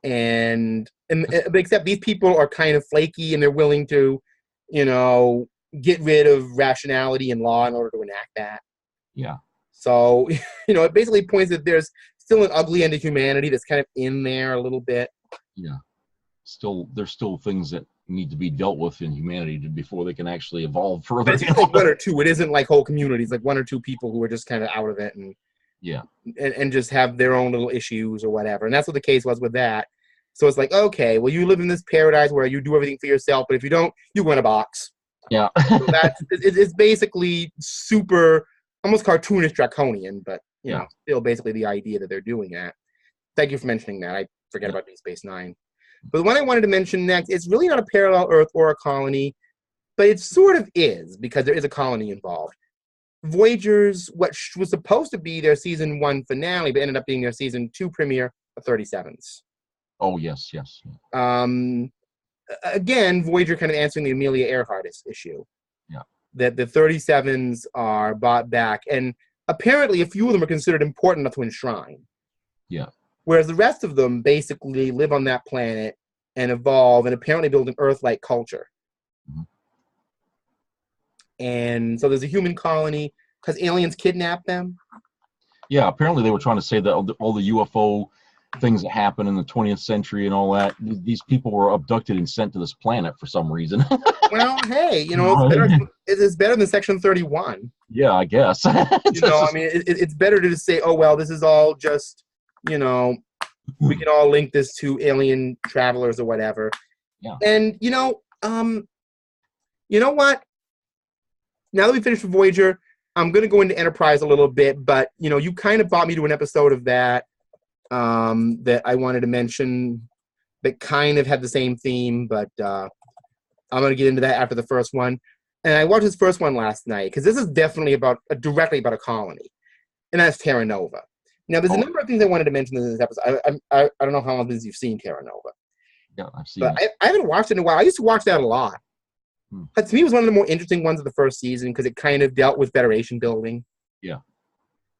A: And except these people are kind of flaky and they're willing to, get rid of rationality and law in order to enact that.
B: Yeah.
A: So, it basically points that there's still an ugly end of humanity that's kind of in there a little bit.
B: Yeah. There's still things that need to be dealt with in humanity before they can actually evolve further.
A: But it's like one or two. It isn't like whole communities, like one or two people who are just kind of out of it and just have their own little issues or whatever. And that's what the case was with that. So it's like, okay, well, you live in this paradise where you do everything for yourself, but if you don't, you go in a box.
B: Yeah.
A: So it's basically super, almost cartoonish draconian, but still basically the idea that they're doing that. Thank you for mentioning that. I forget about Deep Space Nine. But the one I wanted to mention next, it's really not a parallel Earth or a colony, but it sort of is, because there is a colony involved. Voyager's, what was supposed to be their season 1 finale, but ended up being their season 2 premiere of 37s.
B: Oh, yes.
A: Again, Voyager kind of answering the Amelia Earhart issue.
B: Yeah.
A: That the 37s are brought back, and apparently a few of them are considered important enough to enshrine.
B: Yeah.
A: Whereas the rest of them basically live on that planet and evolve and apparently build an Earth-like culture.
B: Mm-hmm.
A: And so there's a human colony because aliens kidnap them.
B: Yeah, apparently they were trying to say that all the UFO things that happen in the 20th century and all that. These people were abducted and sent to this planet for some reason.
A: Well, hey, it's better than Section 31.
B: Yeah, I guess.
A: I mean, it's better to just say, oh, well, this is all just, we can all link this to alien travelers or whatever.
B: Yeah.
A: And, you know what? Now that we finished with Voyager, I'm going to go into Enterprise a little bit, but, you kind of brought me to an episode of that that I wanted to mention that kind of had the same theme, but I'm going to get into that after the first one. And I watched this first one last night, because this is definitely directly about a colony, and that's Terra Nova. Now, there's a number of things I wanted to mention in this episode. I don't know how long since you've seen Terra Nova.
B: Yeah, I've seen
A: but
B: it.
A: I haven't watched it in a while. I used to watch that a lot. But to me, it was one of the more interesting ones of the first season, because it kind of dealt with Federation building.
B: Yeah.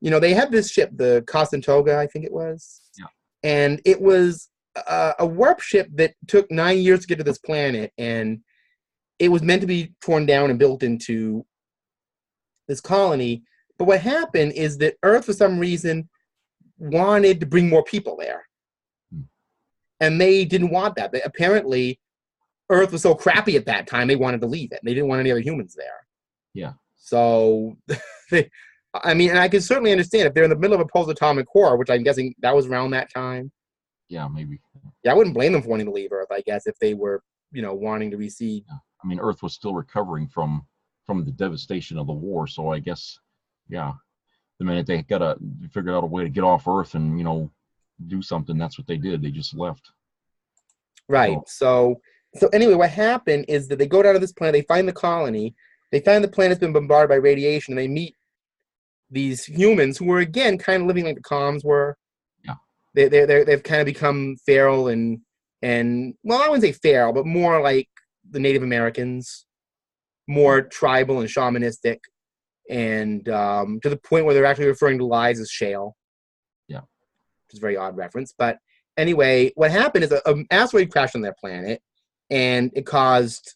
A: They had this ship, the Costantoga, I think it was.
B: Yeah. And
A: it was a warp ship that took 9 years to get to this planet, and it was meant to be torn down and built into this colony. But what happened is that Earth, for some reason, wanted to bring more people there. And they didn't want that. Apparently, Earth was so crappy at that time, they wanted to leave it. They didn't want any other humans there.
B: Yeah.
A: So, and I can certainly understand if they're in the middle of a post-atomic war, which I'm guessing that was around that time.
B: Yeah, maybe.
A: Yeah, I wouldn't blame them for wanting to leave Earth, I guess, if they were, wanting to recede.
B: Yeah. I mean, Earth was still recovering from the devastation of the war, so I guess, yeah, the minute they figured out a way to get off Earth and, do something, that's what they did. They just left.
A: Right. So anyway, what happened is that they go down to this planet, they find the colony, they find the planet's been bombarded by radiation, and they meet these humans who were, again, kind of living like the comms were.
B: Yeah.
A: They've kind of become feral and well, I wouldn't say feral, but more like the Native Americans, more tribal and shamanistic, and to the point where they're actually referring to lives as shale.
B: Yeah.
A: Which is a very odd reference. But anyway, what happened is an asteroid crashed on their planet, and it caused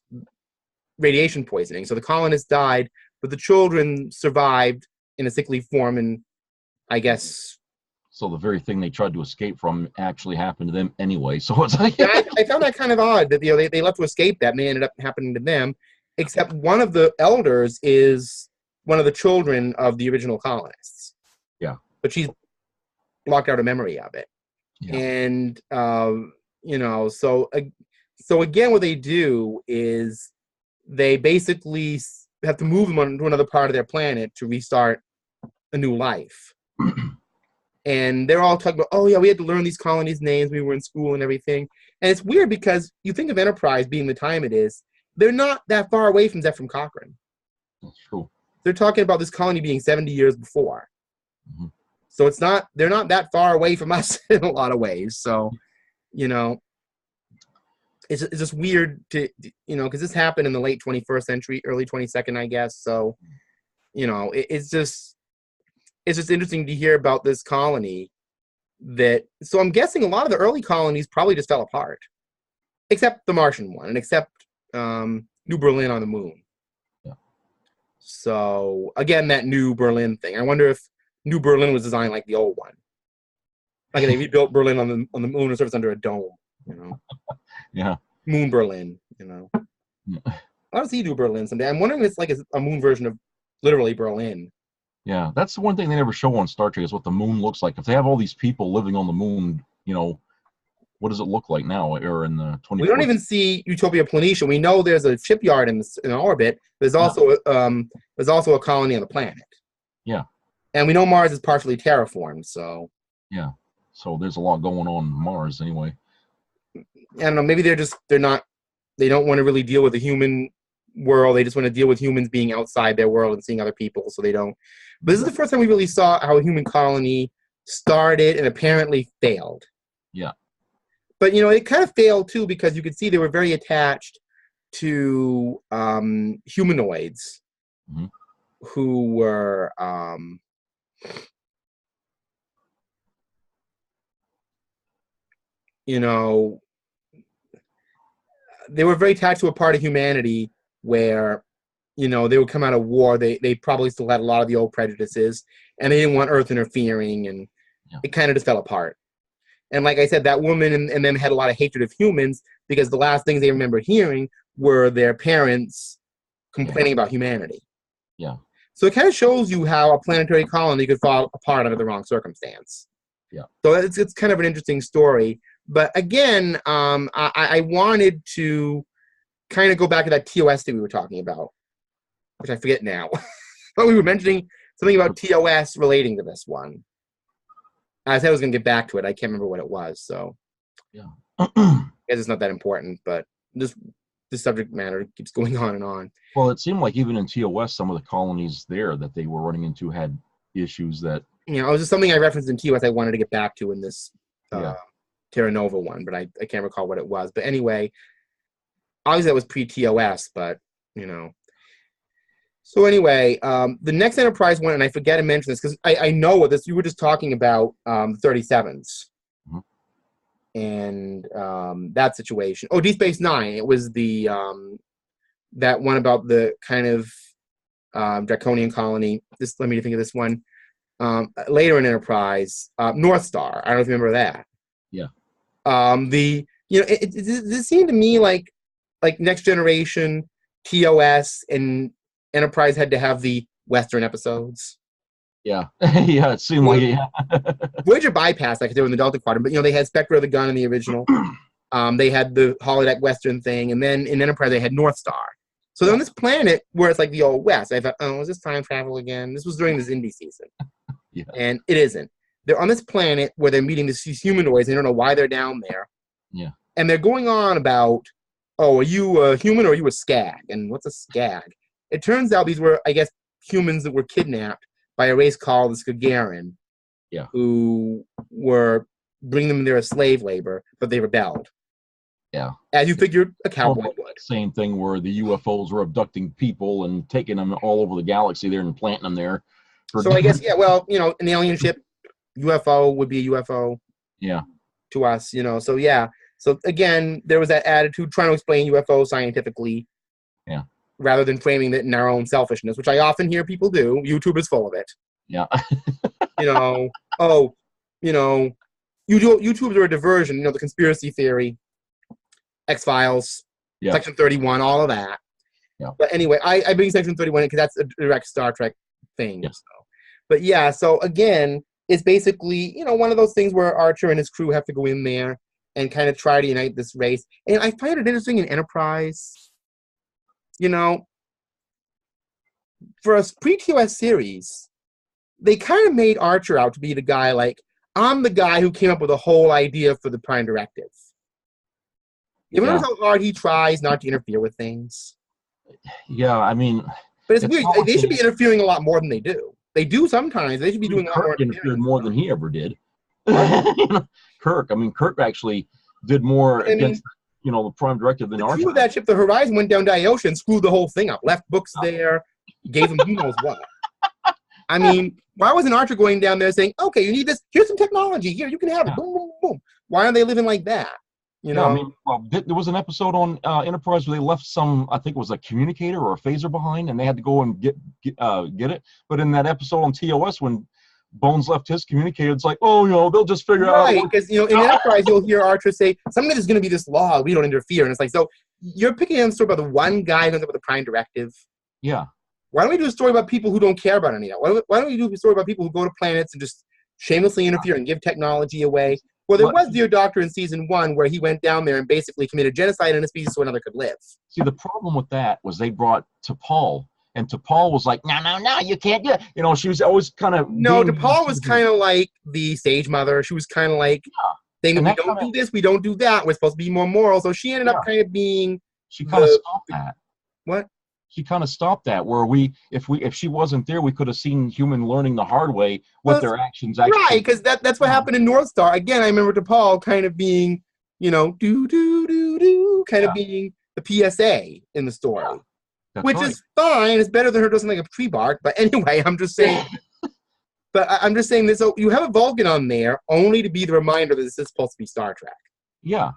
A: radiation poisoning. So the colonists died, but the children survived in a sickly form, and I guess...
B: So the very thing they tried to escape from actually happened to them anyway. So it's like...
A: Yeah, I found that kind of odd that they left to escape that, and they ended up happening to them, except one of the elders is one of the children of the original colonists.
B: Yeah.
A: But she's blocked out a memory of it. Yeah. And, so again, what they do is they basically have to move them on to another part of their planet to restart a new life. And they're all talking about, oh, yeah, we had to learn these colonies' names. We were in school and everything. And it's weird because you think of Enterprise being the time it is. They're not that far away from Zephyr Cochrane.
B: That's true.
A: They're talking about this colony being 70 years before.
B: Mm-hmm.
A: So they're not that far away from us in a lot of ways. So, it's just weird to, because this happened in the late 21st century, early 22nd, I guess. So, it's just interesting to hear about this colony so I'm guessing a lot of the early colonies probably just fell apart, except the Martian one and except New Berlin on the moon.
B: Yeah.
A: So again, that New Berlin thing. I wonder if New Berlin was designed like the old one. Like they rebuilt Berlin on the moon and serves under a dome,
B: Yeah.
A: Moon Berlin,
B: Yeah.
A: I want to see New Berlin someday. I'm wondering if it's like a moon version of literally Berlin.
B: Yeah, that's the one thing they never show on Star Trek is what the moon looks like. If they have all these people living on the moon, what does it look like now or in the 20?
A: We don't even see Utopia Planitia. We know there's a shipyard in orbit. There's also a colony on the planet. Yeah. And we know Mars is partially terraformed, so.
B: Yeah. So there's a lot going on Mars anyway.
A: I don't know. Maybe they don't want to really deal with the human world. They just want to deal with humans being outside their world and seeing other people, so they don't. But this is the first time we really saw how a human colony started and apparently failed.
B: Yeah.
A: But, it kind of failed, too, because you could see they were very attached to humanoids who were they were very attached to a part of humanity where, they would come out of war. They probably still had a lot of the old prejudices, and they didn't want Earth interfering, and it kind of just fell apart. And like I said, that woman and them had a lot of hatred of humans because the last things they remember hearing were their parents complaining about humanity.
B: Yeah.
A: So it kind of shows you how a planetary colony could fall apart under the wrong circumstance.
B: Yeah.
A: So it's kind of an interesting story. But again, I wanted to kind of go back to that TOS that we were talking about, which I forget now. But we were mentioning something about TOS relating to this one. I said I was going to get back to it. I can't remember what it was. So
B: yeah,
A: I guess it's not that important, but this subject matter keeps going on and on.
B: Well, it seemed like even in TOS, some of the colonies there that they were running into had issues that.
A: It was just something I referenced in TOS I wanted to get back to in this Terra Nova one, but I can't recall what it was. But anyway, obviously that was pre-TOS, but, So anyway, the next Enterprise one, and I forget to mention this because I know what this, you were just talking about the 37s.
B: Mm-hmm.
A: And that situation. Oh, Deep Space Nine. It was the that one about the kind of draconian colony. Let me think of this one. Later in Enterprise, North Star. I don't know if you remember that.
B: Yeah.
A: It seemed to me like Next Generation, TOS, and Enterprise had to have the Western episodes.
B: Yeah. Yeah, it seemed like it.
A: Voyager bypassed that because they were in the Delta Quadrant, but they had Spectre of the Gun in the original. They had the holodeck Western thing, and then in Enterprise they had North Star. So on this planet where it's like the old West, I thought, oh, is this time travel again? This was during this indie season.
B: Yeah.
A: And it isn't. They're on this planet where they're meeting these humanoids. They don't know why they're down there.
B: Yeah.
A: And they're going on about, oh, are you a human or are you a skag? And what's a skag? It turns out these were, I guess, humans that were kidnapped by a race called the Skagaran, who were bringing them there as slave labor, but they rebelled.
B: Yeah.
A: As you figured a cowboy would.
B: Same thing where the UFOs were abducting people and taking them all over the galaxy there and planting them there.
A: So I guess, an alien ship, UFO would be a UFO.
B: Yeah.
A: To us, So yeah. So again, there was that attitude trying to explain UFO scientifically.
B: Yeah.
A: Rather than framing it in our own selfishness, which I often hear people do. YouTube is full of it.
B: Yeah.
A: YouTubers are a diversion. The conspiracy theory, X-Files, Section 31, all of that.
B: Yeah.
A: But anyway, I bring Section 31 because that's a direct Star Trek thing.
B: Yeah.
A: But yeah, so again, it's basically, one of those things where Archer and his crew have to go in there and kind of try to unite this race. And I find it interesting in Enterprise. For a pre-TOS series, they kind of made Archer out to be the guy like, I'm the guy who came up with the whole idea for the Prime Directive. You notice how hard he tries not to interfere with things?
B: Yeah, I mean...
A: But it's weird. They should be interfering a lot more than they do. They do sometimes. They should be doing a lot more.
B: Interfered more than he ever did. Kirk actually did more against... the Prime Directive than Archer.
A: The crew of that ship, the Horizon, went down Diosha and screwed the whole thing up. Left books there, gave them who knows what. I mean, why wasn't Archer going down there saying, okay, you need this, here's some technology, here, you can have it, boom, boom, boom. Why aren't they living like that?
B: There was an episode on Enterprise where they left some, I think it was a communicator or a phaser behind, and they had to go and get it. But in that episode on TOS, when Bones left his communicator, it's like, they'll just figure out.
A: Right, because, in Enterprise, you'll hear Archer say, someday there's going to be this law, we don't interfere. And it's like, so you're picking on a story about the one guy who comes up with the Prime Directive.
B: Yeah.
A: Why don't we do a story about people who don't care about any of that? Why don't we do a story about people who go to planets and just shamelessly interfere and give technology away? Well, there was Dear Doctor in season 1 where he went down there and basically committed genocide in a species so another could live.
B: See, the problem with that was they brought T'Pol. And T'Pol was like, no, you can't do it. She was always kind of...
A: No, T'Pol was kind of like the stage mother. She was kind of like, saying, we don't do this, we don't do that. We're supposed to be more moral. So she ended up kind of being...
B: She kind of stopped that.
A: What?
B: She kind of stopped that, where if she wasn't there, we could have seen human learning the hard way what their actions actually...
A: Right, because that's what happened in North Star. Again, I remember T'Pol kind of being, do, kind of being the PSA in the story. Yeah. Which is fine. It's better than her doing something like a tree bark. But anyway, I'm just saying. But I'm just saying this. So you have a Vulcan on there only to be the reminder that this is supposed to be Star Trek.
B: Yeah.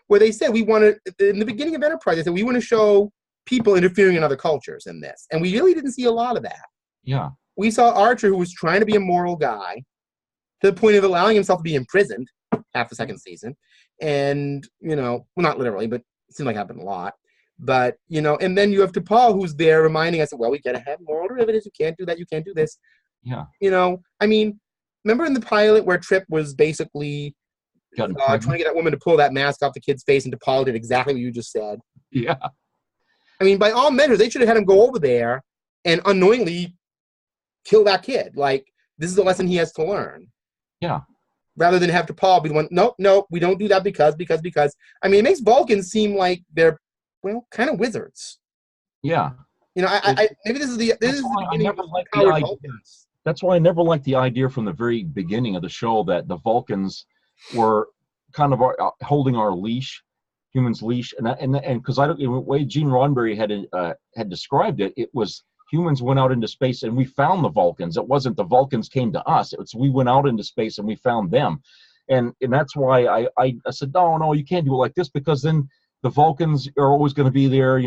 A: Where they said we want to, in the beginning of Enterprise, they said we want to show people interfering in other cultures in this. And we really didn't see a lot of that.
B: Yeah.
A: We saw Archer, who was trying to be a moral guy, to the point of allowing himself to be imprisoned. half the second season. And, well, not literally, but it seemed like it happened a lot. But, and then you have T'Pol who's there reminding us, well, we got to have moral derivatives. You can't do that. You can't do this.
B: Yeah.
A: I mean, remember in the pilot where Trip was basically trying to get that woman to pull that mask off the kid's face, and T'Pol did exactly what you just said?
B: Yeah.
A: I mean, by all measures, they should have had him go over there and unknowingly kill that kid. Like, this is a lesson he has to learn.
B: Yeah.
A: Rather than have T'Pol be the one, no, we don't do that because. I mean, it makes Vulcans seem like they're, kind of wizards.
B: Yeah.
A: Maybe this is the beginning of powered Vulcans.
B: That's why I never liked the idea from the very beginning of the show that the Vulcans were kind of holding our leash, humans' leash, and because the way Gene Roddenberry had described it, it was humans went out into space and we found the Vulcans. It wasn't the Vulcans came to us. It's we went out into space and we found them, and that's why I said no, you can't do it like this, because then the Vulcans are always going to be there,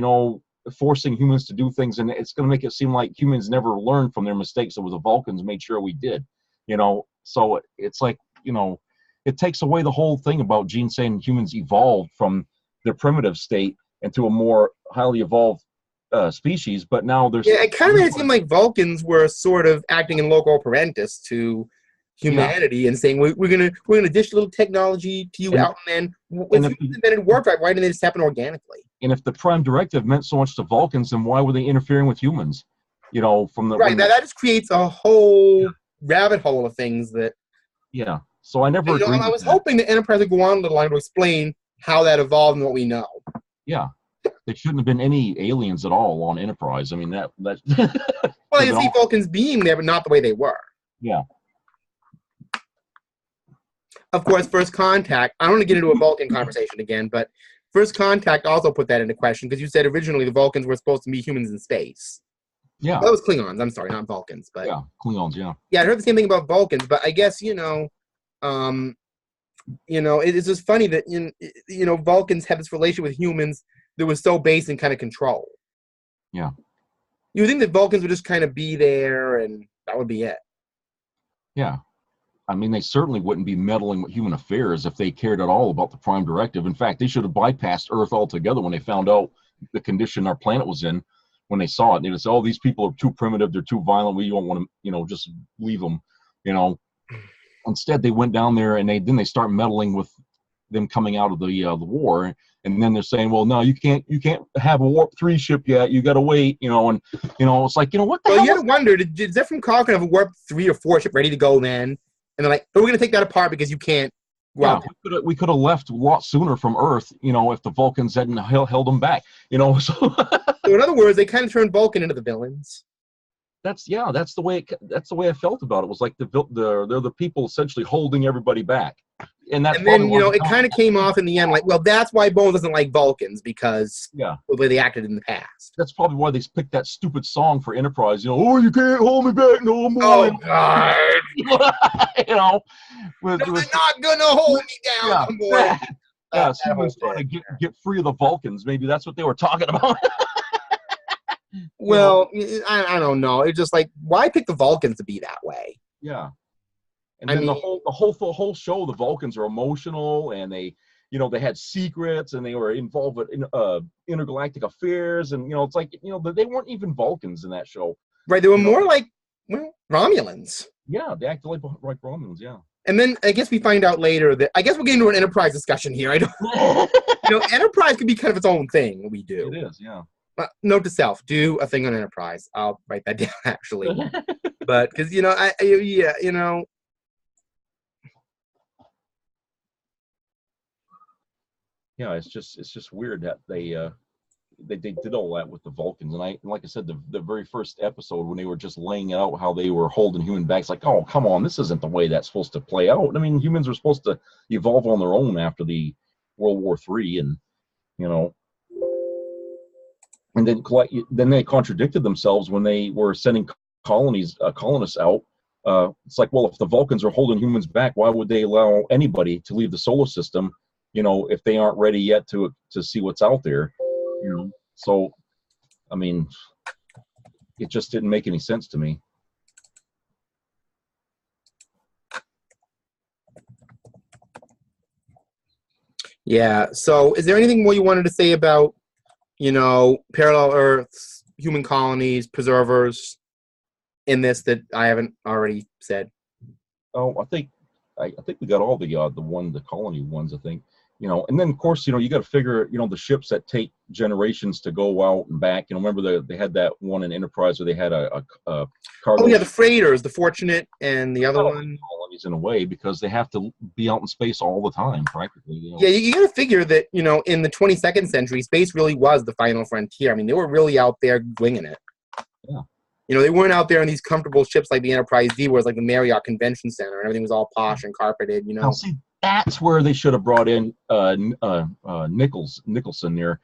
B: forcing humans to do things, and it's going to make it seem like humans never learned from their mistakes. So the Vulcans made sure we did, so it's like, it takes away the whole thing about Gene saying humans evolved from their primitive state into a more highly evolved species, but now there's
A: it kind of made it seem like Vulcans were sort of acting in loco parentis to humanity and saying we're gonna dish a little technology to you out, and then if humans invented warp drive, why didn't it just happen organically?
B: And if the Prime Directive meant so much to Vulcans, then why were they interfering with humans? From the
A: that just creates a whole rabbit hole of things that.
B: Yeah. So I never.
A: I was hoping the Enterprise would go on a little line to explain how that evolved and what we know.
B: Yeah. There shouldn't have been any aliens at all on Enterprise. I mean that.
A: Well, I can see Vulcans being there, but not the way they were.
B: Yeah.
A: Of course, First Contact. I don't want to get into a Vulcan conversation again, but First Contact also put that into question, because you said originally the Vulcans were supposed to be humans in space.
B: Yeah.
A: Well, that was Klingons. I'm sorry, not Vulcans, but
B: yeah, Klingons. Yeah.
A: Yeah, I heard the same thing about Vulcans, but I guess it's just funny that Vulcans have this relation with humans that was so based in kind of control.
B: Yeah.
A: You would think that Vulcans would just kind of be there and that would be it.
B: Yeah. I mean, they certainly wouldn't be meddling with human affairs if they cared at all about the Prime Directive. In fact, they should have bypassed Earth altogether when they found out the condition our planet was in. When they saw it, they would say, "Oh, these people are too primitive. They're too violent. We don't want to, just leave them." Instead, they went down there and they start meddling with them coming out of the war, and then they're saying, "Well, no, you can't have a Warp 3 ship yet. You got to wait." It's like, what the hell?
A: Well, you got to wonder, did Zephyr Cochrane have a Warp 3 or 4 ship ready to go then? And they're like, "But we're going to take that apart because you can't."
B: Yeah, we could have left a lot sooner from Earth, if the Vulcans hadn't held them back, So.
A: So in other words, they kind of turned Vulcan into the villains.
B: That's the way I felt about it. Was like they're the people essentially holding everybody back, and then
A: it kind of came off in the end like, well, that's why Bones doesn't like Vulcans, because of the way they acted in the past.
B: That's probably why they picked that stupid song for Enterprise. Oh, you can't hold me back no more.
A: Oh God!
B: They're
A: not gonna hold me down, boy.
B: Yeah, someone's trying to get free of the Vulcans. Maybe that's what they were talking about.
A: Well, I don't know. It's just like, why pick the Vulcans to be that way?
B: Yeah. And then the whole show, the Vulcans are emotional, and they had secrets, and they were involved with intergalactic affairs, and it's like they weren't even Vulcans in that show.
A: Right? They were more like Romulans.
B: Yeah, they acted like Romulans. Yeah.
A: And then I guess we find out later that we're getting into an Enterprise discussion here. I don't. Enterprise could be kind of its own thing. We do.
B: It is. Yeah.
A: Note to self: do a thing on Enterprise. I'll write that down actually. But because
B: Yeah, it's just weird that they did all that with the Vulcans, and like I said, the very first episode when they were just laying out how they were holding human back, it's like, oh, come on, this isn't the way that's supposed to play out. I mean, humans were supposed to evolve on their own after the World War III, and and then they contradicted themselves when they were sending colonists out. It's like, well, if the Vulcans are holding humans back, why would they allow anybody to leave the solar system? If they aren't ready yet to see what's out there, So, I mean, it just didn't make any sense to me.
A: Yeah. So, is there anything more you wanted to say about, parallel Earths, human colonies, preservers in this that I haven't already said?
B: Oh, I think we got all the colony ones. I think, and then of course, you got to figure, the ships that take generations to go out and back. Remember they had that one in Enterprise where they had a cargo.
A: Oh yeah, the freighters, the Fortunate, and the other one.
B: Colonies in a way because they have to be out in space all the time, practically.
A: Yeah, you got to figure that in the 22nd century, space really was the final frontier. I mean, they were really out there winging it.
B: Yeah.
A: They weren't out there in these comfortable ships like the Enterprise D, where it's like the Marriott Convention Center and everything was all posh and carpeted.
B: Now, see, that's where they should have brought in Nicholson there,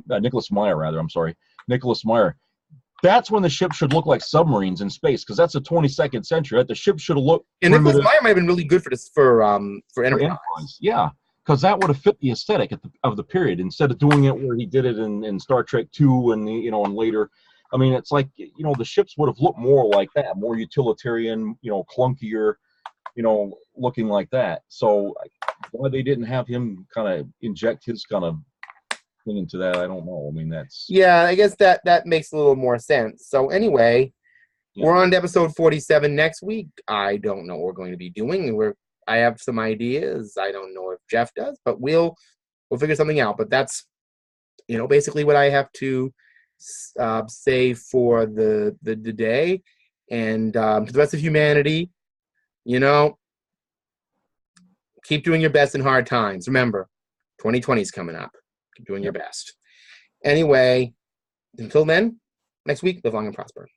B: Nicholas Meyer, rather. I'm sorry, Nicholas Meyer. That's when the ship should look like submarines in space, because that's the 22nd century. Right? The ship should have looked.
A: And Nicholas Meyer might have been really good for this for Enterprise.
B: Yeah, because that would have fit the aesthetic of the period instead of doing it where he did it in Star Trek II and and later. I mean, it's like the ships would have looked more like that, more utilitarian, clunkier, looking like that. So why they didn't have him kind of inject his kind of thing into that, I don't know. I mean,
A: yeah, I guess that makes a little more sense. So anyway, we're on to episode 47 next week. I don't know what we're going to be doing. I have some ideas. I don't know if Jeff does, but we'll figure something out. But that's basically what I have to say for the day. And to the rest of humanity, keep doing your best in hard times. Remember, 2020 is coming up. Keep doing your best. Anyway, until then, next week, live long and prosper.